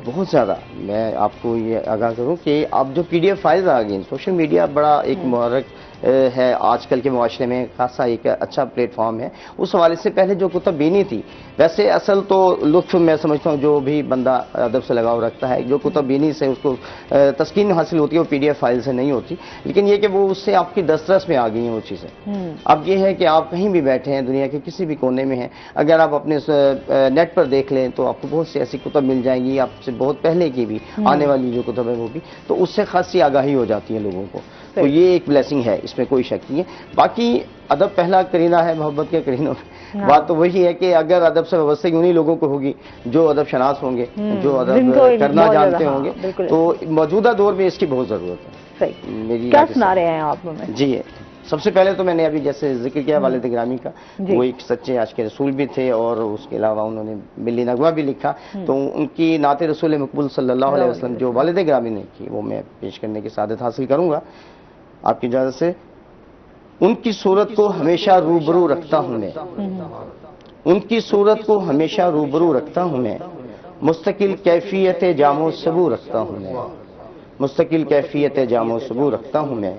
بہت زیادہ۔ میں آپ کو یہ آگاہ کروں کہ اب جو پی ڈی ایف فائلز آ گئی، سوشل میڈیا بڑا ایک محرک ہے آج کل کے معاشرے میں، خاصا ایک اچھا پلیٹ فارم ہے۔ اس حوالے سے پہلے جو کتب بینی تھی، ویسے اصل تو لطف میں سمجھتا ہوں جو بھی بندہ ادب سے لگاؤ رکھتا ہے، جو کتب بینی سے اس کو تسکین حاصل ہوتی ہے، وہ پی ڈی ایف فائل سے نہیں ہوتی، لیکن یہ کہ وہ اس سے آپ کی دسترس میں آ گئی ہیں وہ چیزیں۔ اب یہ ہے کہ آپ کہیں بھی بیٹھے ہیں، دنیا کے کسی بھی کونے میں ہیں، اگر آپ اپنے نیٹ پر دیکھ لیں تو آپ کو بہت سی ایسی کتب مل جائیں گی، آپ سے بہت پہلے کی بھی، آنے والی جو کتب ہے وہ بھی، تو اس سے خاصی آگاہی ہو جاتی ہے لوگوں کو۔ تو یہ ایک بلیسنگ ہے، اس میں کوئی شک نہیں ہے۔ باقی ادب پہلا کرینہ ہے محبت کے کرینوں میں، بات تو وہی ہے کہ اگر ادب سے وابستگی انہی لوگوں کو ہوگی جو ادب شناس ہوں گے، جو ادب کرنا جانتے ہوں گے، تو موجودہ دور میں اس کی بہت ضرورت ہے۔ صحیح، کیا سنا رہے ہیں آپ ہمیں؟ جی، سب سے پہلے تو میں نے ابھی جیسے ذکر کیا والد گرامی کا، وہ ایک سچے عاشق رسول بھی تھے، اور اس کے علاوہ انہوں نے ملی نغمہ بھی لکھا، تو ان کی نعت رسول مقبول صلی اللہ علیہ وسلم جو والد گرامی نے کی، وہ میں پیش کرنے کی سعادت حاصل کروں گا آپ کی اجازت سے۔ ان کی صورت کو ہمیشہ روبرو رکھتا ہوں میں، ان کی صورت کو ہمیشہ روبرو رکھتا ہوں میں، مستقل کیفیت جام و سبو رکھتا ہوں میں، مستقل کیفیت جام و سبو رکھتا ہوں میں،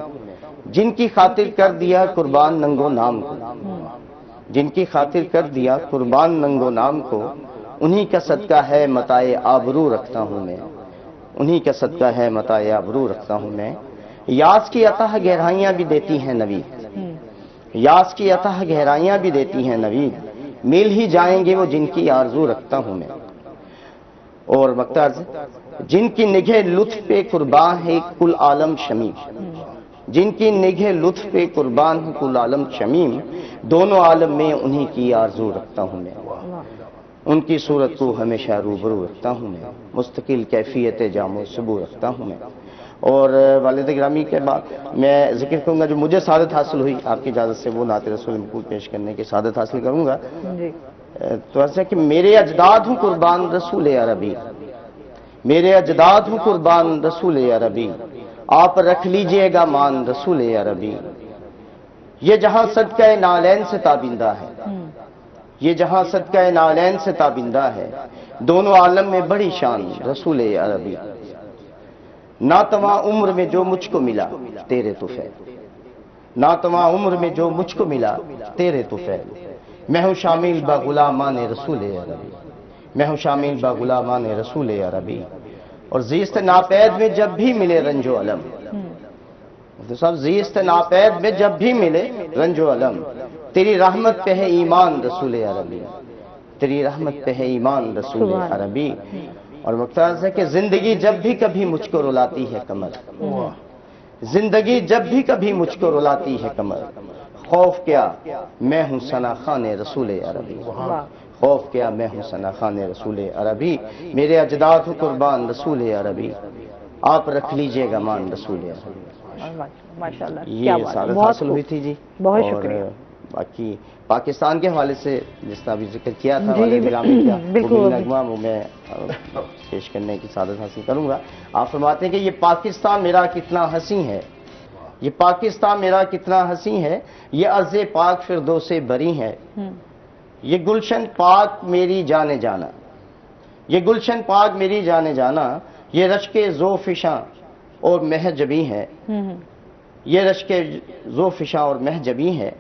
جن کی خاطر کر دیا قربان ننگو نام کو، جن کی خاطر کر دیا قربان ننگو نام کو، انہی کا صدقہ ہے متاع آبرو رکھتا ہوں میں، انہی کا صدقہ ہے متاع آبرو رکھتا ہوں میں۔ یاس کی عطا گہرائیاں بھی دیتی ہیں نوید، یاس کی عطا گہرائیاں بھی دیتی ہیں نوید، مل ہی جائیں گے وہ جن کی آرزو رکھتا ہوں میں۔ اور مقطع جن کی نگہ لطف پہ قربان ہے کل عالم شمیم، جن کی نگہ لطف پہ قربان ہے کل عالم شمیم، دونوں عالم میں انہی کی آرزو رکھتا ہوں میں، ان کی صورت کو ہمیشہ روبرو رکھتا ہوں میں، مستقل کیفیت جام و سبو رکھتا ہوں میں۔ اور والد گرامی کے بعد میں ذکر کروں گا جو مجھے سعادت حاصل ہوئی، آپ کی اجازت سے وہ نعت رسول مقبول پیش کرنے کی سعادت حاصل کروں گا۔ تو ایسا کہ میرے اجداد ہوں قربان رسول عربی، میرے اجداد ہوں قربان رسول عربی، آپ رکھ لیجئے گا مان رسول عربی، یہ جہاں صدقہ نالین سے تابندہ ہے، یہ جہاں صدقہ نالین سے تابندہ ہے، دونوں عالم میں بڑی شان رسول عربی، ناتواں عمر میں جو مجھ کو ملا تیرے طفیل، ناتواں عمر میں جو مجھ کو ملا تیرے طفیل، میں ہوں شامل با غلامان رسول عربی، میں ہوں شامل با غلامان رسول عربی، اور زیست ناپید میں جب بھی ملے رنج و علم، صاحب زیست ناپید میں جب بھی ملے رنج و علم، تیری رحمت پہ ہے ایمان رسول عربی، تیری رحمت پہ ہے ایمان رسول عربی، اور مقتض ہے کہ زندگی جب بھی کبھی مجھ کو رلاتی ہے کمر، زندگی جب بھی کبھی مجھ کو رلاتی ہے کمر، خوف کیا میں ہوں ثنا خوان رسول عربی، خوف کیا میں ہوں ثنا خوان رسول عربی، میرے اجداد ہو قربان رسول عربی، آپ رکھ لیجئے گا مان رسول عربی۔ ماشاءاللہ، یہ سعادت حاصل ہوئی تھی جی۔ بہت اور شکریہ۔ باقی پاکستان کے حوالے سے جس طرح بھی ذکر کیا تھا والد گرامی کا، وہ نغمہ وہ میں پیش کرنے کی سعادت حاصل کروں گا۔ آپ فرماتے ہیں کہ یہ پاکستان میرا کتنا حسین ہے، یہ پاکستان میرا کتنا حسین ہے، یہ عرض پاک فردوس بری ہے، یہ گلشن پاک میری جانے جانا، یہ گلشن پاک میری جانے جانا، یہ رشک ذوفشاں اور مہجبی ہے، یہ رشک ذوفشاں اور مہجبی ہے،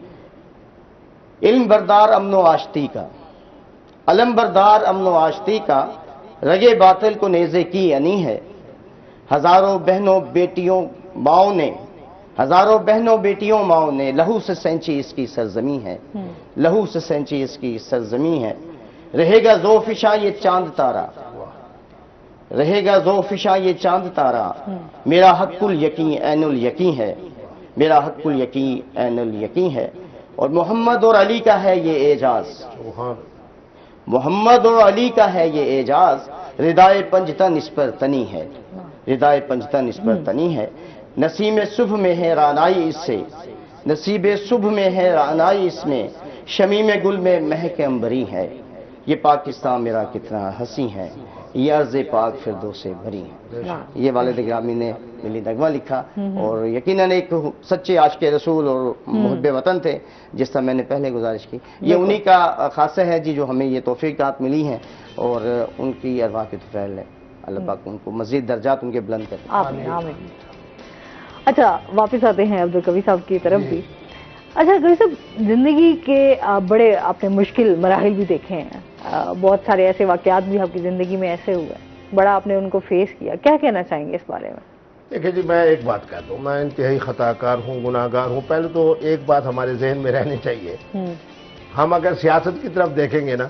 علم بردار امن و آشتی کا، علم بردار امن و آشتی کا، رگے باطل کو نیزے کی انی ہے، ہزاروں بہنوں بیٹیوں ماؤں نے، ہزاروں بہنوں بیٹیوں ماؤں نے لہو سے سینچی اس کی سرزمین ہے، لہو سے سینچی اس کی سرزمین ہے، رہے گا ذوفشاں یہ چاند تارا، رہے گا ذوفشاں یہ چاند تارا، میرا حق الیقین عین الیقین ہے، میرا حق الیقین عین الیقین ہے، اور محمد اور علی کا ہے یہ اعجاز، محمد اور علی کا ہے یہ اعجاز، ردائے پنجتن اس پر تنی ہے، ردائے پنجتن اس پر تنی ہے، نسیم صبح میں ہے رعنائی اس سے، نصیب صبح میں ہے رعنائی اس میں، شمیم گل میں مہک عنبری ہے، یہ پاکستان میرا کتنا حسین ہے، یہ عرض پاک فردوس بری ہے۔ یہ والد گرامی نے ملی نغمہ لکھا، اور یقیناً ایک سچے عاشق رسول اور محب وطن تھے، جس طرح میں نے پہلے گزارش کی۔ یہ انہی کا خاصہ ہے جی، جو ہمیں یہ توفیقات ملی ہیں، اور ان کی ارواح کے طفیل ہے، اللہ پاک ان کو مزید درجات ان کے بلند کرے۔ آمین آمین۔ اچھا، واپس آتے ہیں عبدالقوی صاحب کی طرف بھی۔ اچھا قوی صاحب، زندگی کے بڑے آپ نے مشکل مراحل بھی دیکھے ہیں، بہت سارے ایسے واقعات بھی آپ کی زندگی میں ایسے ہوئے، بڑا آپ نے ان کو فیس کیا، کیا کہنا چاہیں گے اس بارے میں؟ دیکھیں جی، میں ایک بات کہتا ہوں، میں انتہائی خطا کار ہوں، گناہ گار ہوں۔ پہلے تو ایک بات ہمارے ذہن میں رہنی چاہیے، ہم اگر سیاست کی طرف دیکھیں گے نا،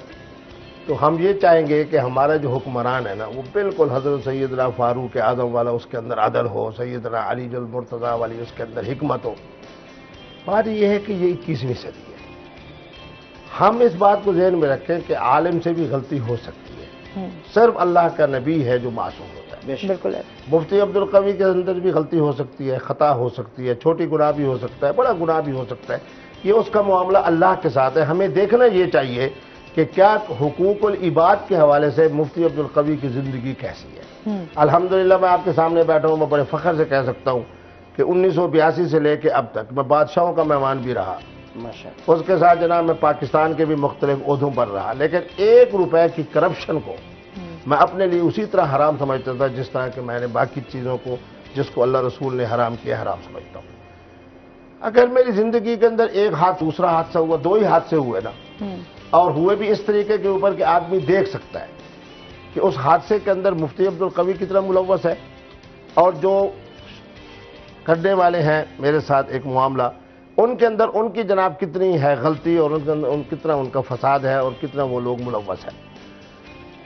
تو ہم یہ چاہیں گے کہ ہمارا جو حکمران ہے نا، وہ بالکل حضرت سیدنا فاروق اعظم والا اس کے اندر عدل ہو، سیدنا علی المرتضیٰ والی اس کے اندر حکمت ہو۔ بات یہ ہے کہ یہ 21ویں صدی ہے، ہم اس بات کو ذہن میں رکھیں کہ عالم سے بھی غلطی ہو سکتی ہے، صرف اللہ کا نبی ہے جو معصوم ہوتا ہے۔ بالکل ہے۔ مفتی عبدالقوی کے اندر بھی غلطی ہو سکتی ہے، خطا ہو سکتی ہے، چھوٹی گناہ بھی ہو سکتا ہے، بڑا گناہ بھی ہو سکتا ہے، یہ اس کا معاملہ اللہ کے ساتھ ہے۔ ہمیں دیکھنا یہ چاہیے کہ کیا حقوق العباد کے حوالے سے مفتی عبدالقوی کی زندگی کیسی ہے۔ الحمدللہ میں آپ کے سامنے بیٹھا ہوں، میں بڑے فخر سے کہہ سکتا ہوں کہ 1982 سے لے کے اب تک میں بادشاہوں کا مہمان بھی رہا، اس کے ساتھ جناب میں پاکستان کے بھی مختلف عہدوں پر رہا، لیکن 1 روپے کی کرپشن کو میں اپنے لیے اسی طرح حرام سمجھتا تھا جس طرح کہ میں نے باقی چیزوں کو جس کو اللہ رسول نے حرام کیا حرام سمجھتا ہوں۔ اگر میری زندگی کے اندر ایک ہاتھ دوسرا حادثہ ہوا، 2 ہی حادثے ہوئے نا، اور ہوئے بھی اس طریقے کے اوپر کہ آدمی دیکھ سکتا ہے کہ اس حادثے کے اندر مفتی عبدالقوی کتنا ملوث ہے، اور جو کرنے والے ہیں میرے ساتھ ایک معاملہ، ان کے اندر ان کی جناب کتنی ہے غلطی، اور ان کے اندر کتنا ان کا فساد ہے، اور کتنا وہ لوگ ملوث ہیں۔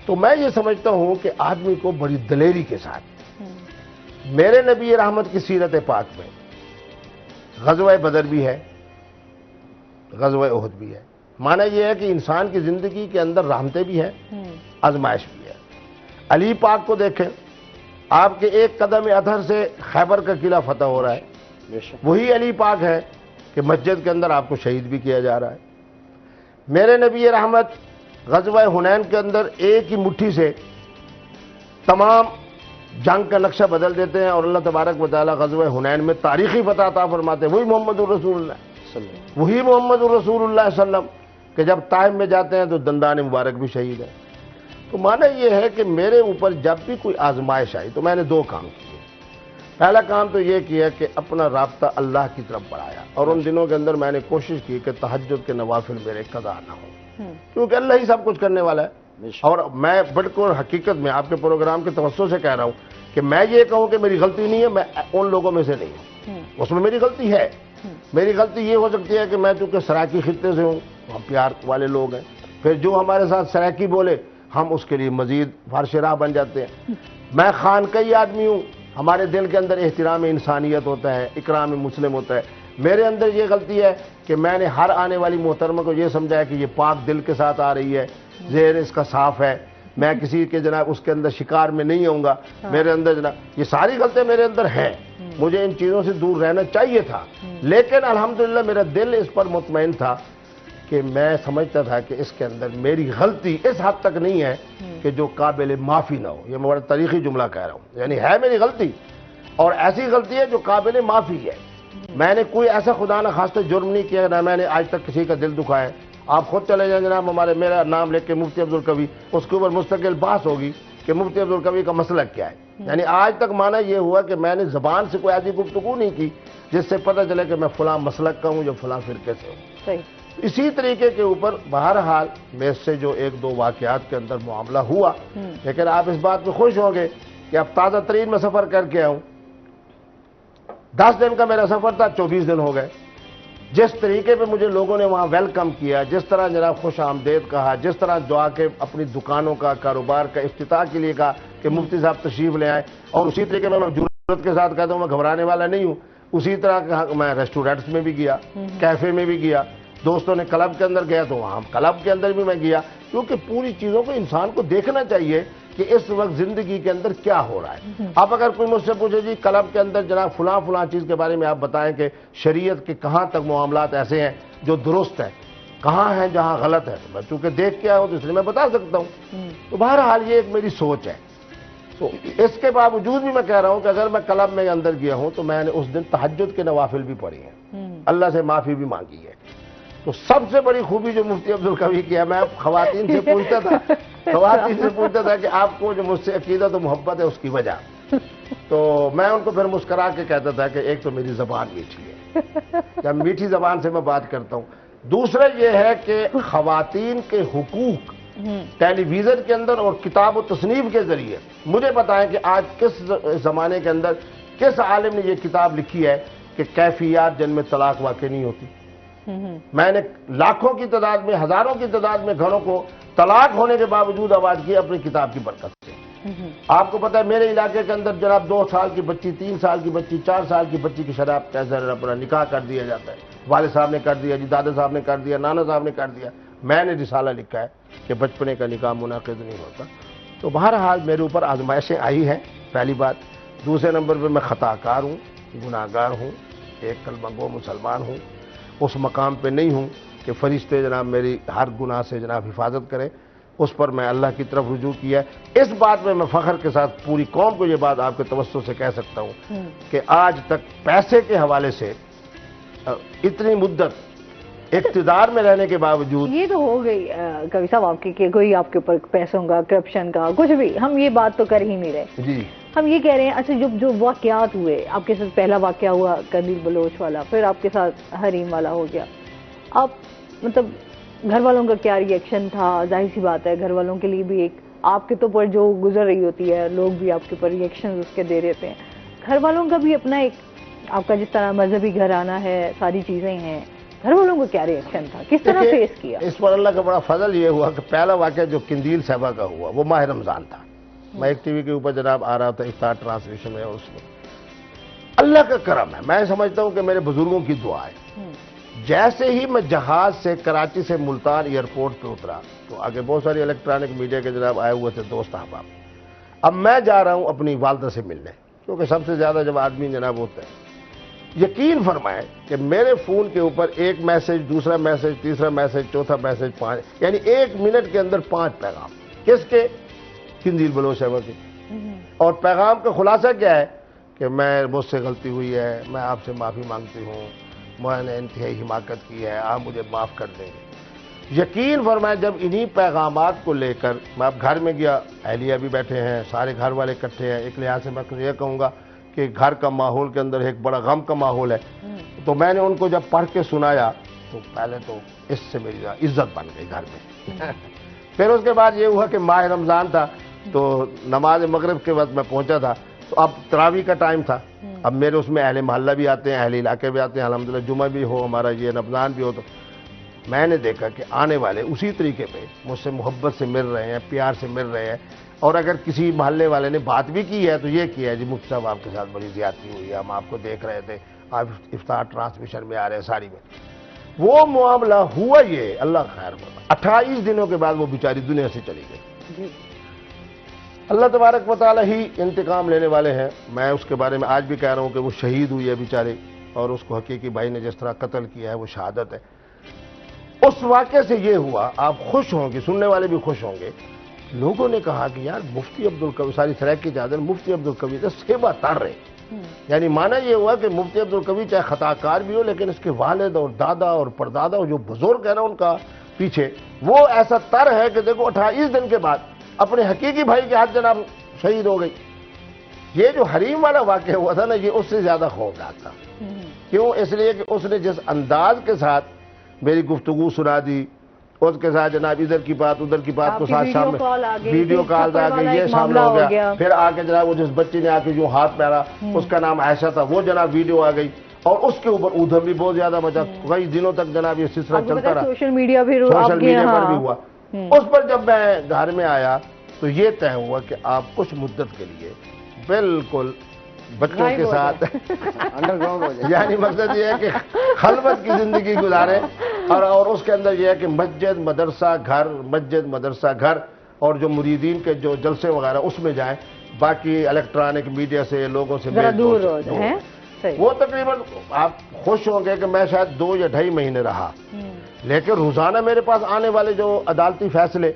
تو میں یہ سمجھتا ہوں کہ آدمی کو بڑی دلیری کے ساتھ، میرے نبی رحمت کی سیرت پاک میں غزوہ بدر بھی ہے، غزوہ احد بھی ہے۔ معنی یہ ہے کہ انسان کی زندگی کے اندر رحمتیں بھی ہیں، آزمائش بھی ہے۔ علی پاک کو دیکھیں، آپ کے ایک قدم اطہر سے خیبر کا قلعہ فتح ہو رہا ہے، وہی علی پاک ہے کہ مسجد کے اندر آپ کو شہید بھی کیا جا رہا ہے۔ میرے نبی رحمت غزوہ حنین کے اندر ایک ہی مٹھی سے تمام جنگ کا نقشہ بدل دیتے ہیں، اور اللہ تبارک و تعالیٰ غزوہ حنین میں تاریخی فتح عطا فرماتے ہیں۔ وہی محمد الرسول اللہ، وہی محمد الرسول اللہ صلی اللہ علیہ وسلم کہ جب طائف میں جاتے ہیں تو دندان مبارک بھی شہید ہے۔ تو معنی یہ ہے کہ میرے اوپر جب بھی کوئی آزمائش آئی تو میں نے دو کام کیے۔ پہلا کام تو یہ کیا کہ اپنا رابطہ اللہ کی طرف بڑھایا، اور ان دنوں کے اندر میں نے کوشش کی کہ تہجد کے نوافل میرے قضا نہ ہوں، کیونکہ اللہ ہی سب کچھ کرنے والا ہے۔ اور میں بالکل حقیقت میں آپ کے پروگرام کے توسط سے کہہ رہا ہوں کہ میں یہ کہوں کہ میری غلطی نہیں ہے، میں ان لوگوں میں سے نہیں ہوں، اس میں میری غلطی ہے۔ میری غلطی یہ ہو سکتی ہے کہ میں چونکہ سرائکی خطے سے ہوں، ہم پیار والے لوگ ہیں، پھر جو ہمارے ساتھ سرائکی بولے ہم اس کے لیے مزید فارش راہ بن جاتے ہیں۔ میں خانقائی آدمی ہوں، ہمارے دل کے اندر احترام انسانیت ہوتا ہے، اکرام مسلم ہوتا ہے۔ میرے اندر یہ غلطی ہے کہ میں نے ہر آنے والی محترمہ کو یہ سمجھایا کہ یہ پاک دل کے ساتھ آ رہی ہے، ذہن اس کا صاف ہے، میں کسی کے جناب اس کے اندر شکار میں نہیں ہوں گا۔ میرے اندر جناب یہ ساری غلطیاں میرے اندر ہیں، مجھے ان چیزوں سے دور رہنا چاہیے تھا، لیکن الحمدللہ میرا دل اس پر مطمئن تھا کہ میں سمجھتا تھا کہ اس کے اندر میری غلطی اس حد تک نہیں ہے کہ جو قابل معافی نہ ہو۔ یہ میں بڑا تاریخی جملہ کہہ رہا ہوں، یعنی ہے میری غلطی اور ایسی غلطی ہے جو قابل معافی ہے۔ میں نے کوئی ایسا خدا نہ خواستہ جرم نہیں کیا، نہ میں نے آج تک کسی کا دل دکھایا ہے۔ آپ خود چلے جائیں جناب، میرا نام لکھ کے مفتی عبدالقوی، اس کے اوپر مستقل بحث ہوگی کہ مفتی عبدالقوی کا مسلک کیا ہے۔ یعنی آج تک مانا یہ ہوا کہ میں نے زبان سے کوئی ایسی گفتگو نہیں کی جس سے پتہ چلے کہ میں فلاں مسلک کا ہوں یا فلاں فرقے سے ہوں۔ اسی طریقے کے اوپر بہرحال میں سے جو ایک دو واقعات کے اندر معاملہ ہوا، لیکن آپ اس بات پہ خوش ہوں گے کہ اب تازہ ترین میں سفر کر کے آؤں، 10 دن کا میرا سفر تھا، 24 دن ہو گئے۔ جس طریقے پہ مجھے لوگوں نے وہاں ویلکم کیا، جس طرح جناب خوش آمدید کہا، جس طرح دعا کے اپنی دکانوں کا کاروبار کا افتتاح کے لیے کہا کہ مفتی صاحب تشریف لے آئے، اور اسی طریقے میں جرأت کے ساتھ کہتا ہوں میں گھبرانے والا نہیں ہوں، اسی طرح میں ریسٹورینٹس میں بھی گیا، کیفے میں بھی گیا، دوستوں نے کلب کے اندر گیا تو وہاں کلب کے اندر بھی میں گیا، کیونکہ پوری چیزوں کو انسان کو دیکھنا چاہیے کہ اس وقت زندگی کے اندر کیا ہو رہا ہے۔ اب اگر کوئی مجھ سے پوچھے جی کلب کے اندر جناب فلاں چیز کے بارے میں آپ بتائیں کہ شریعت کے کہاں تک معاملات ایسے ہیں جو درست ہیں، کہاں ہیں جہاں غلط ہے، میں چونکہ دیکھ کے آیا ہوں تو اس لیے میں بتا سکتا ہوں۔ تو بہرحال یہ ایک میری سوچ ہے۔ تو اس کے باوجود بھی میں کہہ رہا ہوں کہ اگر میں کلب میں اندر گیا ہوں تو میں نے اس دن تہجد کے نوافل بھی پڑھی ہیں، اللہ سے معافی بھی مانگی ہے۔ تو سب سے بڑی خوبی جو مفتی عبدالقوی کی ہے، میں خواتین سے پوچھتا تھا کہ آپ کو جو مجھ سے عقیدت و محبت ہے اس کی وجہ، تو میں ان کو پھر مسکرا کے کہتا تھا کہ ایک تو میری زبان میٹھی ہے، جب میٹھی زبان سے میں بات کرتا ہوں، دوسرا یہ ہے کہ خواتین کے حقوق ٹیلی ویژن کے اندر اور کتاب و تصنیف کے ذریعے مجھے بتائیں کہ آج کس زمانے کے اندر کس عالم نے یہ کتاب لکھی ہے کہ کیفیات جن میں طلاق واقع نہیں ہوتی۔ میں نے لاکھوں کی تعداد میں، ہزاروں کی تعداد میں گھروں کو طلاق ہونے کے باوجود آباد کی اپنی کتاب کی برکت سے۔ آپ کو پتا ہے میرے علاقے کے اندر جناب 2 سال کی بچی، 3 سال کی بچی، 4 سال کی بچی کی شراب کیسے اپنا نکاح کر دیا جاتا ہے، والد صاحب نے کر دیا جی، دادا صاحب نے کر دیا، نانا صاحب نے کر دیا۔ میں نے رسالہ لکھا ہے کہ بچپنے کا نکاح منعقد نہیں ہوتا۔ تو بہرحال میرے اوپر آزمائشیں آئی ہیں، پہلی بات۔ دوسرے نمبر پہ میں خطا کار ہوں، گناہ گار ہوں، ایک کلمہ گو مسلمان ہوں، اس مقام پہ نہیں ہوں کہ فرشتے جناب میری ہر گناہ سے جناب حفاظت کریں، اس پر میں اللہ کی طرف رجوع کیا ہے۔ اس بات میں فخر کے ساتھ پوری قوم کو یہ بات آپ کے توسط سے کہہ سکتا ہوں کہ آج تک پیسے کے حوالے سے اتنی مدت اقتدار میں رہنے کے باوجود، یہ تو ہو گئی قوی صاحب آپ کی کہ کوئی آپ کے اوپر پیسوں کا، کرپشن کا کچھ بھی، ہم یہ بات تو کر ہی نہیں رہے جی ہم یہ کہہ رہے ہیں اچھا جو واقعات ہوئے آپ کے ساتھ، پہلا واقعہ ہوا قندیل بلوچ والا، پھر آپ کے ساتھ حریم والا ہو گیا، آپ مطلب گھر والوں کا کیا ری ایکشن تھا؟ ظاہر سی بات ہے گھر والوں کے لیے بھی ایک آپ کے تو پر جو گزر رہی ہوتی ہے، لوگ بھی آپ کے اوپر ری ایکشن اس کے دے رہتے ہیں، گھر والوں کا بھی اپنا ایک، آپ کا جس طرح مذہبی گھر آنا ہے، ساری چیزیں ہیں، گھر والوں کو کیا ری ایکشن تھا، کس طرح فیس کیا؟ اس پر اللہ کا بڑا فضل یہ ہوا کہ پہلا واقعہ جو قندیل صاحبہ کا ہوا وہ ماہ رمضان تھا۔ میں ایک ٹی وی کے اوپر جناب آ رہا تھا افطار ٹرانسلیشن میں، اس میں اللہ کا کرم ہے، میں سمجھتا ہوں کہ میرے بزرگوں کی دعا ہے۔ جیسے ہی میں جہاز سے کراچی سے ملتان ایئرپورٹ پہ اترا تو آگے بہت ساری الیکٹرانک میڈیا کے جناب آئے ہوئے تھے دوست احباب۔ اب میں جا رہا ہوں اپنی والدہ سے ملنے، کیونکہ سب سے زیادہ جب آدمی جناب ہوتا ہے، یقین فرمائیں کہ میرے فون کے اوپر ایک میسج، دوسرا میسج، تیسرا میسج، چوتھا میسج، 5، یعنی 1 منٹ کے اندر 5 پیغام۔ کس کے؟ قندیل بلوچ صاحبہ کے۔ اور پیغام کا خلاصہ کیا ہے کہ مجھ سے غلطی ہوئی ہے، میں آپ سے معافی مانگتی ہوں، میں نے انتہائی حماقت کی ہے، آپ مجھے معاف کر دیں گے۔ یقین فرمائے جب انہی پیغامات کو لے کر میں اب گھر میں گیا، اہلیہ بھی بیٹھے ہیں، سارے گھر والے اکٹھے ہیں، ایک لحاظ سے میں یہ کہوں گا کہ گھر کا ماحول کے اندر ایک بڑا غم کا ماحول ہے، تو میں نے ان کو جب پڑھ کے سنایا تو پہلے تو اس سے میری عزت بن گئی گھر میں۔ پھر اس کے بعد یہ ہوا کہ ماہ رمضان تھا تو نماز مغرب کے وقت میں پہنچا تھا، تو اب تراویح کا ٹائم تھا، اب میرے اس میں اہل محلہ بھی آتے ہیں، اہل علاقے بھی آتے ہیں، الحمدللہ جمعہ بھی ہو ہمارا یہ رمضان بھی ہو، تو میں نے دیکھا کہ آنے والے اسی طریقے پہ مجھ سے محبت سے مل رہے ہیں، پیار سے مل رہے ہیں، اور اگر کسی محلے والے نے بات بھی کی ہے تو یہ کیا ہے جی مفتی صاحب آپ کے ساتھ بڑی زیادتی ہوئی ہے، ہم آپ کو دیکھ رہے تھے، آپ افطار ٹرانسمیشن میں آ رہے ہیں ساری میں۔ وہ معاملہ ہوا یہ، اللہ خیر ہوگا، 28 دنوں کے بعد وہ بیچاری دنیا سے چلی گئی۔ اللہ تبارک و تعالی ہی انتقام لینے والے ہیں، میں اس کے بارے میں آج بھی کہہ رہا ہوں کہ وہ شہید ہوئی ہے بیچارے، اور اس کو حقیقی بھائی نے جس طرح قتل کیا ہے وہ شہادت ہے۔ اس واقعے سے یہ ہوا، آپ خوش ہوں گے، سننے والے بھی خوش ہوں گے، لوگوں نے کہا کہ یار مفتی عبدالقوی، ساری سریک کی چادر مفتی عبدالقوی سے سیبا تر رہے، یعنی معنی یہ ہوا کہ مفتی عبدالقوی چاہے خطا کار بھی ہو لیکن اس کے والد اور دادا اور پردادا اور جو بزرگ ہے نا ان کا پیچھے، وہ ایسا تر ہے کہ دیکھو 28 دن کے بعد اپنے حقیقی بھائی کے ہاتھ جناب شہید ہو گئی۔ یہ جو حریم والا واقعہ ہوا تھا نا، یہ اس سے زیادہ خوفناک تھا۔ کیوں؟ اس لیے کہ اس نے جس انداز کے ساتھ میری گفتگو سنا دی، اس کے ساتھ جناب ادھر کی بات ادھر کی بات کو ساتھ شامل، ویڈیو کال آ گئی، یہ شامل ہو گیا، پھر آ کے جناب وہ جس بچی نے آ کے جو ہاتھ پھیرا اس کا نام عائشہ تھا، وہ جناب ویڈیو آ گئی، اور اس کے اوپر ادھر بھی بہت زیادہ مچا، کئی دنوں تک جناب یہ سلسلہ چلتا رہا، سوشل میڈیا پر بھی ہوا۔ اس پر جب میں گھر میں آیا تو یہ طے ہوا کہ آپ کچھ مدت کے لیے بالکل بچوں کے ساتھ یعنی مقصد یہ ہے کہ خلوت کی زندگی گزارے، اور اس کے اندر یہ ہے کہ مسجد مدرسہ گھر، مسجد مدرسہ گھر، اور جو مریدین کے جو جلسے وغیرہ اس میں جائیں، باقی الیکٹرانک میڈیا سے لوگوں سے دور ہیں۔ وہ تقریباً آپ خوش ہوں گے کہ میں شاید 2 یا 2.5 مہینے رہا، لیکن روزانہ میرے پاس آنے والے جو عدالتی فیصلے،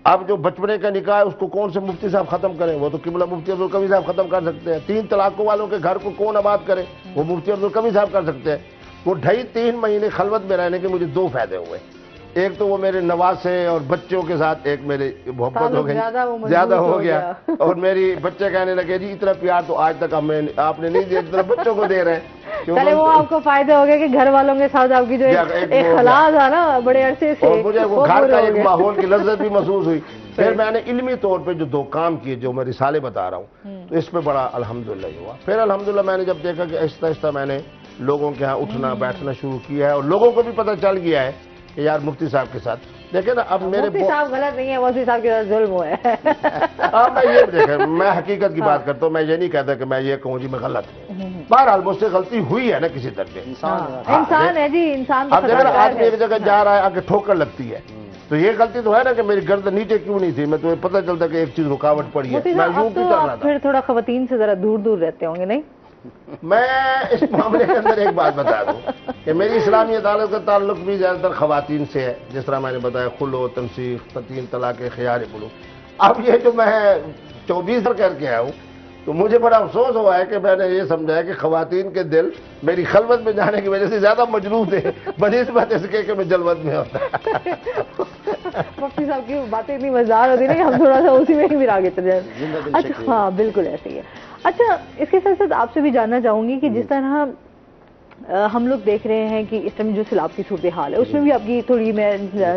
اب جو بچپنے کا نکاح ہے اس کو کون سے مفتی صاحب ختم کریں؟ وہ تو قبلہ مفتی عبدالقوی صاحب ختم کر سکتے ہیں۔ 3 طلاقوں والوں کے گھر کو کون آباد کرے؟ وہ مفتی عبدالقوی صاحب کر سکتے ہیں۔ وہ 2.5-3 مہینے خلوت میں رہنے کے مجھے 2 فائدے ہوئے، ایک تو وہ میرے نواسے اور بچوں کے ساتھ ایک میری محبت ہو گئی، زیادہ ہو گیا، اور میری بچے کہنے لگے جی اتنا پیار تو آج تک آپ نے نہیں دیا جتنا بچوں کو دے رہے ہیں۔ پہلے وہ آپ کو فائدہ ہو گیا کہ گھر والوں کے ساتھ آپ کی جو ایک خلا تھا نا بڑے عرصے سے، اور مجھے وہ گھر کا ایک ماحول کی لذت بھی محسوس ہوئی۔ پھر میں نے علمی طور پہ جو 2 کام کیے جو میں رسالے بتا رہا ہوں، تو اس پہ بڑا الحمدللہ ہوا۔ پھر الحمدللہ میں نے جب دیکھا کہ آہستہ آہستہ میں نے لوگوں کے ہاں اٹھنا بیٹھنا شروع کیا ہے، اور لوگوں کو بھی پتہ چل گیا ہے کہ یار مفتی صاحب کے ساتھ دیکھیں نا، اب میرے مفتی صاحب غلط نہیں ہے، مفتی صاحب کے ساتھ ظلم ہوا ہے۔ میں یہ دیکھیں، میں حقیقت کی بات کرتا ہوں، میں یہ نہیں کہتا کہ میں یہ کہوں جی میں غلط ہوں، بہرحال مجھ سے غلطی ہوئی ہے نا کسی طرح، انسان ہے جی، انسان اب دیکھیں آدمی ایک جگہ جا رہا ہے آگے ٹھوکر لگتی ہے، تو یہ غلطی تو ہے نا کہ میری گردن نیچے کیوں نہیں تھی، میں تمہیں پتہ چلتا کہ ایک چیز رکاوٹ پڑی ہے، میں یوں کیوں چل رہا تھا۔ پھر تھوڑا خواتین سے ذرا دور دور رہتے ہوں گے نہیں؟ میں اس معاملے کے اندر ایک بات بتا دوں کہ میری اسلامی عدالت کا تعلق بھی زیادہ تر خواتین سے ہے، جس طرح میں نے بتایا خلو، تنسیخ، 3 طلاق، خیار بلوغ۔ اب یہ جو میں 24 کر کے آیا ہوں تو مجھے بڑا افسوس ہوا ہے کہ میں نے یہ سمجھا ہے کہ خواتین کے دل میری خلوت میں جانے کی وجہ سے زیادہ مجروح تھے بنسبت اس کے کہ میں جلوت میں ہوتا۔ مفتی صاحب کی باتیں اتنی مزدار ہوتی ہیں کہ ہم تھوڑا سا اسی میں ہی بھی آگے چلے جائیں۔ اچھا ہاں بالکل ایسے ہی ہے۔ اچھا اس کے ساتھ ساتھ آپ سے بھی جاننا چاہوں گی کہ جس طرح ہم لوگ دیکھ رہے ہیں کہ اس ٹائم جو سیلاب کی صورتحال ہے اس میں بھی آپ کی تھوڑی میں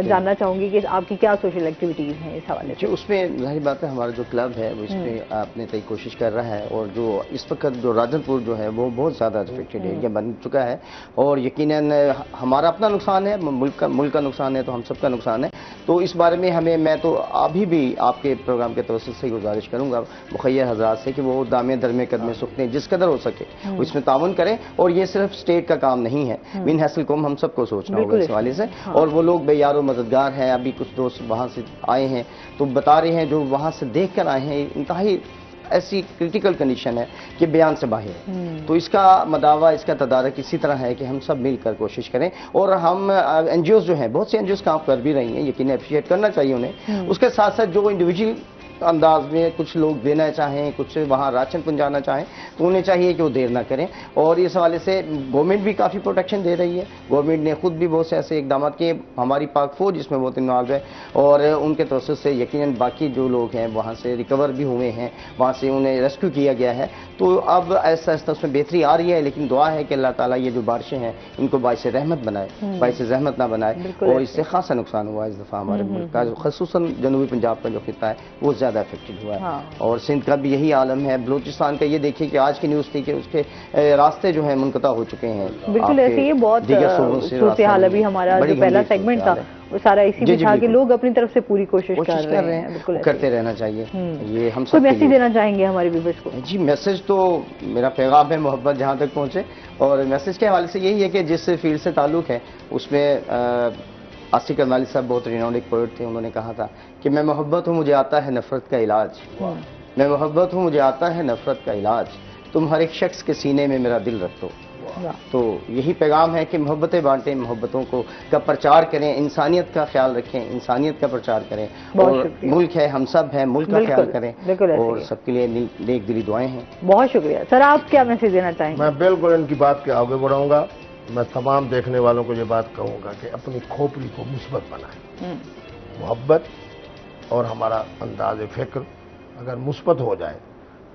جاننا چاہوں گی کہ آپ کی کیا سوشل ایکٹیویٹیز ہیں اس حوالے سے؟ اس میں ظاہر بات ہے ہمارا جو کلب ہے وہ اس میں اپنے تئیں کوشش کر رہا ہے، اور جو اس وقت جو راجن پور جو ہے وہ بہت زیادہ افیکٹڈ ایریا بن چکا ہے، اور یقیناً ہمارا اپنا نقصان ہے، ملک کا نقصان ہے، تو ہم سب کا نقصان ہے۔ تو اس بارے میں میں تو ابھی بھی آپ کے پروگرام کے توسط سے گزارش کروں گا مخیر حضرات سے کہ وہ دامے درمے قدمے سکھنے جس قدر ہو سکے وہ اس میں تعاون کریں، اور یہ صرف اسٹیٹ کا کام نہیں ہے، من حیث قوم ہم سب کو سوچنا ہوگا اس حوالے سے، اور وہ لوگ بے یار و مددگار ہیں۔ ابھی کچھ دوست وہاں سے آئے ہیں تو بتا رہے ہیں جو وہاں سے دیکھ کر آئے ہیں، انتہائی ایسی کرٹیکل کنڈیشن ہے کہ بیان سے باہر ہے۔ تو اس کا مداوع، اس کا تدارک اسی طرح ہے کہ ہم سب مل کر کوشش کریں، اور ہم این جی اوز جو ہیں، بہت سے این جی اوز کام کر بھی رہی ہیں، یقیناً اپریشیٹ کرنا چاہیے انہیں۔ اس کے ساتھ ساتھ جو انڈیویجول انداز میں کچھ لوگ دینا چاہیں، کچھ وہاں راشن پہنچانا چاہیں تو انہیں چاہیے کہ وہ دیر نہ کریں. اور اس حوالے سے گورنمنٹ بھی کافی پروٹیکشن دے رہی ہے. گورنمنٹ نے خود بھی بہت سے ایسے اقدامات کیے. ہماری پاک فوج اس میں بہت انوالو ہے اور ان کے توسط سے یقیناً باقی جو لوگ ہیں وہاں سے ریکور بھی ہوئے ہیں، وہاں سے انہیں ریسکیو کیا گیا ہے. تو اب ایسا ایسا اس میں بہتری آ رہی ہے، لیکن دعا ہے کہ اللہ تعالیٰ یہ جو بارشیں ہیں ان کو باعث رحمت بنائے، باعث زحمت نہ بنائے. اور اس سے خاصا نقصان ہوا اس دفعہ ہمارے ملک کا، خصوصاً جنوبی پنجاب کا جو خطہ ہے وہ زیادہ افیکٹڈ ہوا ہے. اور سندھ کا بھی یہی عالم ہے. بلوچستان کا یہ دیکھیے کہ آج کی نیوز تھی کہ اس کے راستے جو ہیں منقطع ہو چکے ہیں. بالکل ایسے ہی بہت صورتحال. ابھی ہمارا جو پہلا سیگمنٹ تھا وہ سارا اسی میں تھا کہ لوگ اپنی طرف سے پوری کوشش کر رہے ہیں. بالکل کرتے رہنا چاہیے. یہ ہم کوئی میسج دینا چاہیں گے ہمارے ویورز کو؟ جی میسج تو میرا پیغام ہے محبت جہاں تک پہنچے. اور میسج کے حوالے سے یہی ہے کہ جس فیلڈ سے تعلق ہے اس میں آصف کرنالی صاحب بہت ریناؤنڈ ایک پوئٹ تھے. انہوں نے کہا تھا کہ میں محبت ہوں مجھے آتا ہے نفرت کا علاج، میں محبت ہوں مجھے آتا ہے نفرت کا علاج، تم ہر ایک شخص کے سینے میں میرا دل رکھ دو. تو یہی پیغام ہے کہ محبتیں بانٹیں، محبتوں کا پرچار کریں، انسانیت کا خیال رکھیں، انسانیت کا پرچار کریں. اور ملک ہے، ہم سب ہیں، ملک کا خیال کریں اور سب کے لیے نیک دلی دعائیں ہیں. بہت شکریہ. سر آپ کیا میسج دینا چاہیں گے؟ میں بالکل ان کی بات کے آگے بڑھاؤں گا. میں تمام دیکھنے والوں کو یہ بات کہوں گا کہ اپنی کھوپڑی کو مثبت بنائیں. محبت اور ہمارا انداز فکر اگر مثبت ہو جائے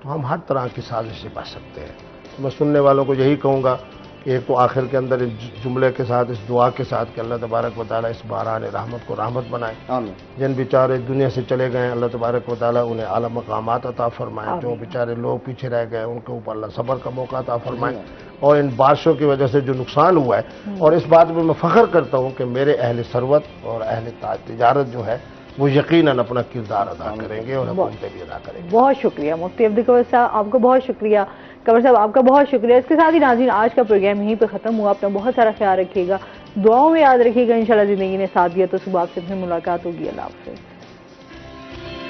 تو ہم ہر طرح کی سازش سے بچ سکتے ہیں. میں سننے والوں کو یہی کہوں گا کہ ایک تو آخر کے اندر اس جملے کے ساتھ، اس دعا کے ساتھ کہ اللہ تبارک و تعالیٰ اس باران رحمت کو رحمت بنائے. جن بیچارے دنیا سے چلے گئے ہیں اللہ تبارک و تعالیٰ انہیں اعلیٰ مقامات عطا فرمائے. جو بیچارے لوگ پیچھے رہ گئے ان کے اوپر اللہ صبر کا موقع عطا فرمائے. اور ان بارشوں کی وجہ سے جو نقصان ہوا ہے، اور اس بات میں فخر کرتا ہوں کہ میرے اہل ثروت اور اہل تجارت جو ہے وہ یقیناً اپنا کردار ادا کریں گے اور حکومتیں بھی ادا کریں گے. بہت شکریہ مفتی عبدالقویس صاحب، آپ کو بہت شکریہ. قمر صاحب آپ کا بہت شکریہ. اس کے ساتھ ہی ناظرین آج کا پروگرام یہیں پہ ختم ہوا. اپنا بہت سارا خیال رکھیے گا، دعاؤں میں یاد رکھیے گا. انشاءاللہ زندگی نے ساتھ دیا تو صبح آپ سے پھر ملاقات ہوگی. اللہ حافظ.